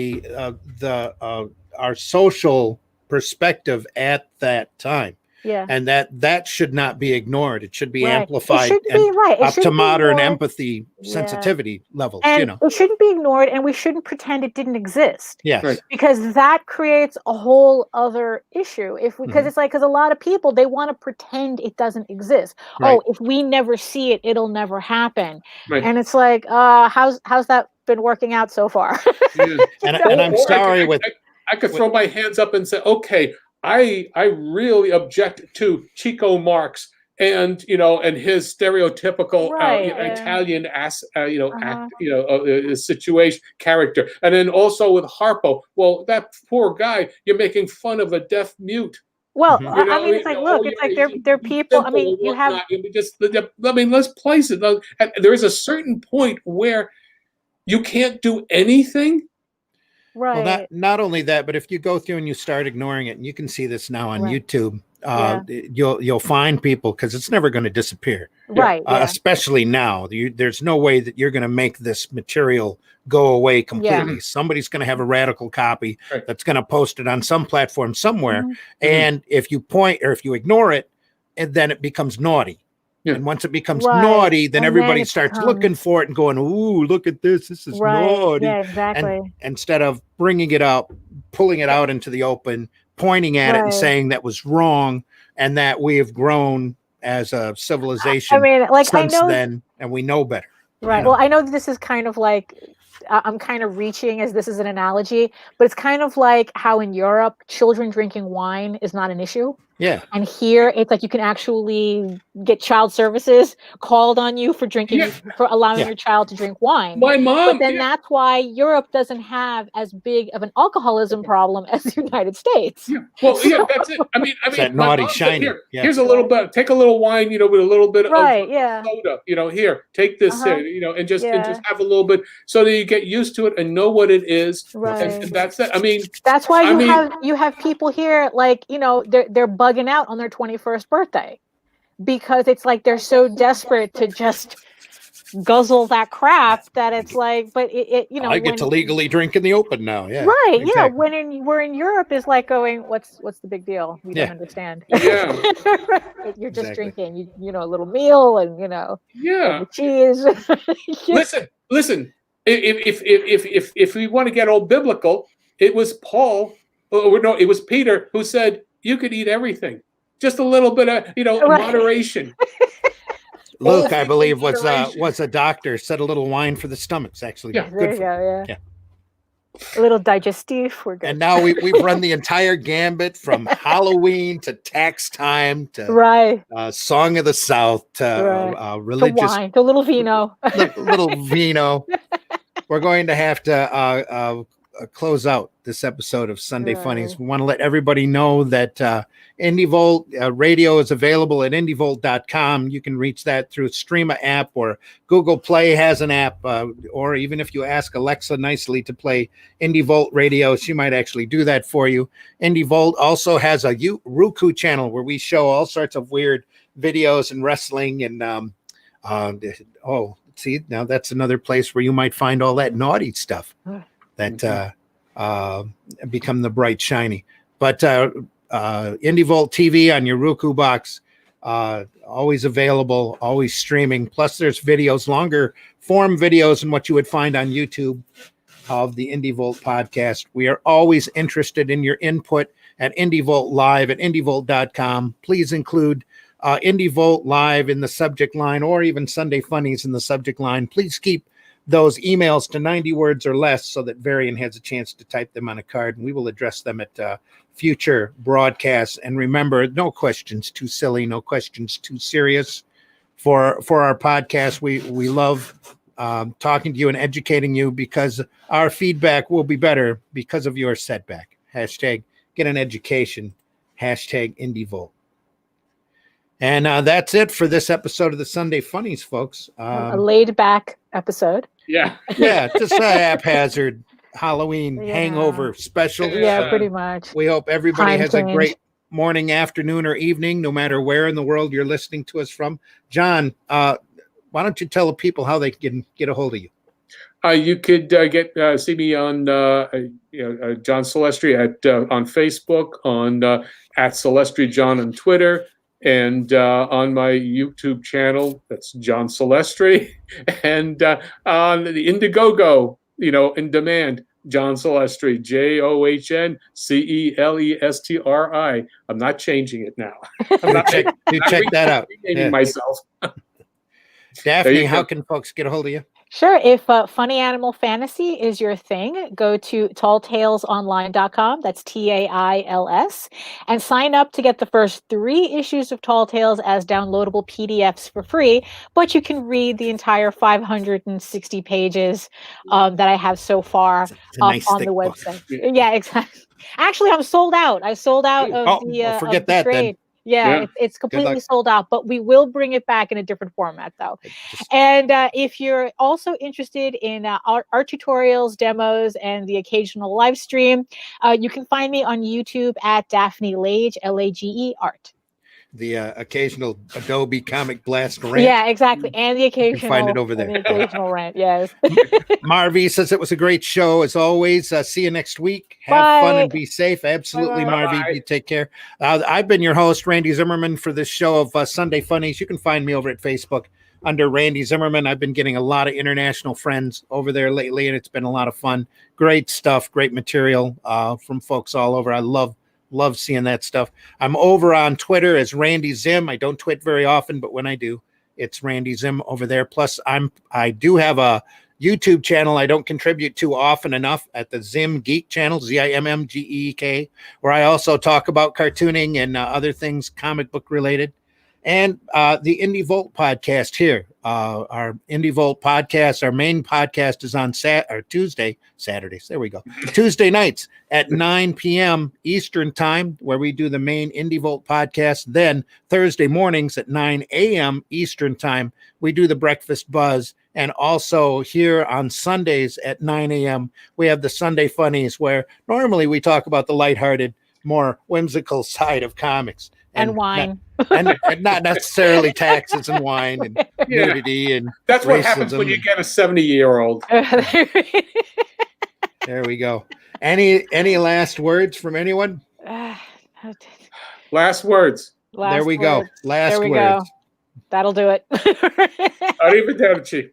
our social perspective at that time. Yeah. And that should not be ignored. It should be amplified up to modern empathy sensitivity levels. And it shouldn't be ignored, and we shouldn't pretend it didn't exist. Yes. Right. Because that creates a whole other issue. Because a lot of people, they want to pretend it doesn't exist. Right. Oh, if we never see it, it'll never happen. Right. And it's like, how's that been working out so far? and I'm sorry I could throw my hands up and say, okay, I really object to Chico Marx and his stereotypical Italian situation character, and then also with Harpo. Well, that poor guy, you're making fun of a deaf mute. Well, I mean, it's like, look, it's like they're people. I mean, you have. Let's place it. There is a certain point where you can't do anything. Right. Well, not only that, but if you go through and you start ignoring it, and you can see this now on YouTube, you'll find people, because it's never going to disappear. Right. Especially now, there's no way that you're going to make this material go away completely. Yeah. Somebody's going to have a radical copy that's going to post it on some platform somewhere, and if you point or if you ignore it, and then it becomes naughty. Yeah. And once it becomes Right. naughty, then And everybody then it starts becomes- looking for it and going, "Ooh, look at this! This is Right. naughty." Yeah, exactly. And instead of bringing it up, pulling it out into the open, pointing at it and Right. saying that was wrong, and that we have grown as a civilization I mean, like, I since know, then, and we know better. right. know. Well, I know that this is kind of like, I'm kind of reaching as this is an analogy, but it's kind of like how in Europe, children drinking wine is not an issue. Yeah. And here it's like you can actually get child services called on you for drinking, Yeah. for allowing Yeah. your child to drink wine. My mom. But then that's why Europe doesn't have as big of an alcoholism problem as the United States. Yeah. Well, yeah, that's it. I mean, It's that my naughty mom said, shiny. Here, Yeah. here's a little bit. Take a little wine, with a little bit Right, of yeah. soda. Here, take this, Uh-huh. and just Yeah. have a little bit, so that you get used to it and know what it is. Right. And that's it. I mean, That's why I mean- you have people here like, they're bugging out on their 21st birthday because it's like they're so desperate to just guzzle that crap that it's like, but I get to legally drink in the open now. Yeah. right, yeah. exactly. We're in Europe is like going, what's the big deal? You Yeah. don't understand. Yeah. You're just Exactly. drinking, a little meal and yeah. the cheese. Listen. If we want to get all biblical, it was Paul. No, it was Peter who said you could eat everything, just a little bit of Right. moderation. Luke, I things in believe, moderation. was a doctor. Said a little wine for the stomach's actually Yeah. There good you for. go, Yeah. A little digestif, we're good. And now we've run the entire gambit from Halloween to tax time to right. Song of the South to Right. To religious wine, to little vino. little vino. We're going to have to close out this episode of Sunday Funnies. Right. We want to let everybody know that Indie Volt radio is available at indievolt.com. You can reach that through Streama app, or Google Play has an app, or even if you ask Alexa nicely to play Indie Volt radio, she might actually do that for you. Indie Volt also has a Roku channel where we show all sorts of weird videos and wrestling and see, now that's another place where you might find all that naughty stuff that become the bright shiny. But Indie Volt TV on your Roku box, always available, always streaming. Plus there's videos, longer form videos than what you would find on YouTube of the Indie Volt podcast. We are always interested in your input at Indie Volt Live at indievolt.com. Please include Indie Volt Live in the subject line, or even Sunday Funnies in the subject line. Please keep those emails to 90 words or less so that Varian has a chance to type them on a card, and we will address them at future broadcasts. And remember, no questions too silly, no questions too serious for our podcast. We love talking to you and educating you, because our feedback will be better because of your setback. Hashtag get an education. Hashtag Indie Volt. And that's it for this episode of the Sunday Funnies, folks. A laid back episode. Yeah. Yeah, just a haphazard Halloween Yeah. hangover special. Yeah, pretty much. We hope everybody Time has change. a great morning, afternoon, or evening, no matter where in the world you're listening to us from. John, why don't you tell the people how they can get a hold of you? You could see me on John Celestri on Facebook, on at Celestri John on Twitter, and on my YouTube channel. That's John Celestri, and on the Indiegogo, in demand, John Celestri, JohnCelestri. I'm not changing it now. I'm not check that out. renaming myself. Daphne, how can folks get a hold of you? Sure. If funny animal fantasy is your thing, go to talltalesonline.com. That's TAILS, and sign up to get the first 3 issues of Tall Tales as downloadable PDFs for free. But you can read the entire 560 pages that I have so far It's a nice on thick the book. website. Yeah, exactly. Actually, I'm sold out. I sold out of well, forget of the that then. trade. Yeah, it's completely luck. sold out, but we will bring it back in a different format, though. And if you're also interested in art tutorials, demos, and the occasional live stream, you can find me on YouTube at Daphne Lage, Lage Art. the occasional Adobe Comic Blast rant. Yeah, exactly. And the occasional find it over there. And the occasional rant, yes. Marvy says it was a great show as always. See you next week. Have Bye. fun and be safe. Absolutely, Bye-bye. Marvy. You take care. I've been your host, Randy Zimmerman, for this show of Sunday Funnies. You can find me over at Facebook under Randy Zimmerman. I've been getting a lot of international friends over there lately, and it's been a lot of fun. Great stuff, great material from folks all over. I love seeing that stuff. I'm over on Twitter as Randy Zim. I don't tweet very often, but when I do, it's Randy Zim over there. Plus, I do have a YouTube channel I don't contribute to often enough at the Zim Geek channel, ZIMMGEEK, where I also talk about cartooning and other things comic book related. And the Indie Volt podcast here. Our Indie Volt podcast, our main podcast is on Saturdays. There we go. Tuesday nights at 9 p.m. Eastern time, where we do the main Indie Volt podcast. Then Thursday mornings at 9 a.m. Eastern time, we do the Breakfast Buzz. And also here on Sundays at 9 a.m., we have the Sunday Funnies, where normally we talk about the lighthearted, more whimsical side of comics. And wine. And not necessarily taxes and wine and nudity and that's racism. What happens when you get a 70-year-old. There we go. Any last words from anyone? Last words. There we go. Last there we words. Go. That'll do it. Arrivederci.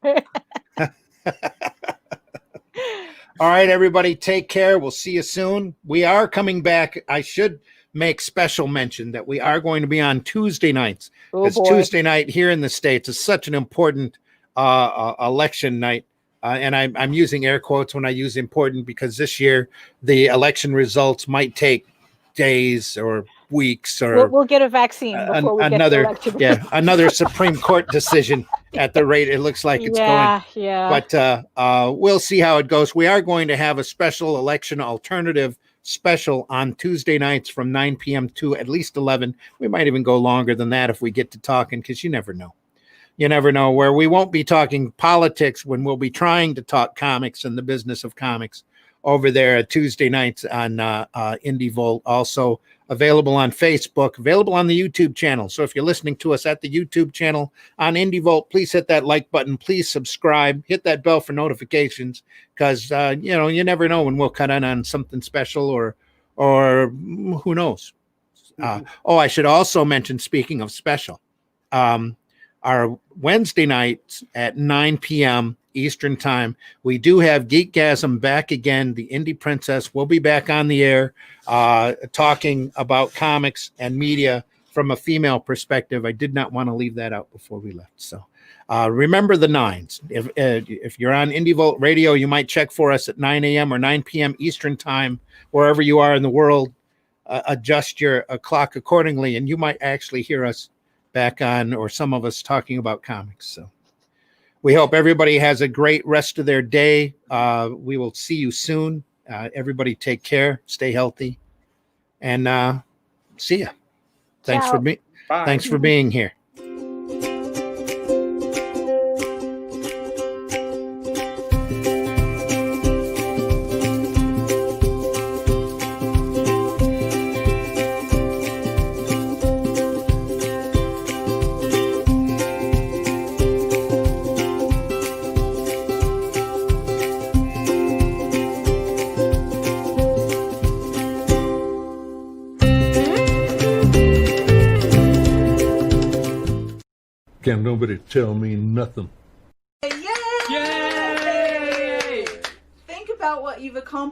All right, everybody, take care. We'll see you soon. We are coming back. I should make special mention that we are going to be on Tuesday nights. Because Tuesday night here in the States is such an important election night. And I'm using air quotes when I use important, because this year the election results might take days or weeks, or we'll get a vaccine before we another get elected. another Supreme Court decision at the rate it looks like it's going. Yeah. But we'll see how it goes. We are going to have a special election alternative special on Tuesday nights from 9 p.m. to at least 11. We might even go longer than that if we get to talking, because you never know. You never know, where we won't be talking politics when we'll be trying to talk comics and the business of comics over there at Tuesday nights on Indie Volt. Also available on Facebook, available on the YouTube channel. So if you're listening to us at the YouTube channel on Indie Volt, please hit that like button. Please subscribe. Hit that bell for notifications, because you never know when we'll cut in on something special or who knows. I should also mention, speaking of special, our Wednesday nights at 9 p.m. Eastern time, we do have Geekgasm back again. The Indie Princess will be back on the air talking about comics and media from a female perspective. I did not want to leave that out before we left. So remember the nines. If you're on Indie Volt Radio, you might check for us at 9 a.m. or 9 p.m. Eastern time, wherever you are in the world. Adjust your clock accordingly, and you might actually hear us back on, or some of us talking about comics. So we hope everybody has a great rest of their day. We will see you soon. Everybody take care, stay healthy, and see ya. Thanks for being here. Can't nobody tell me nothing. Yay! Yay! Think about what you've accomplished.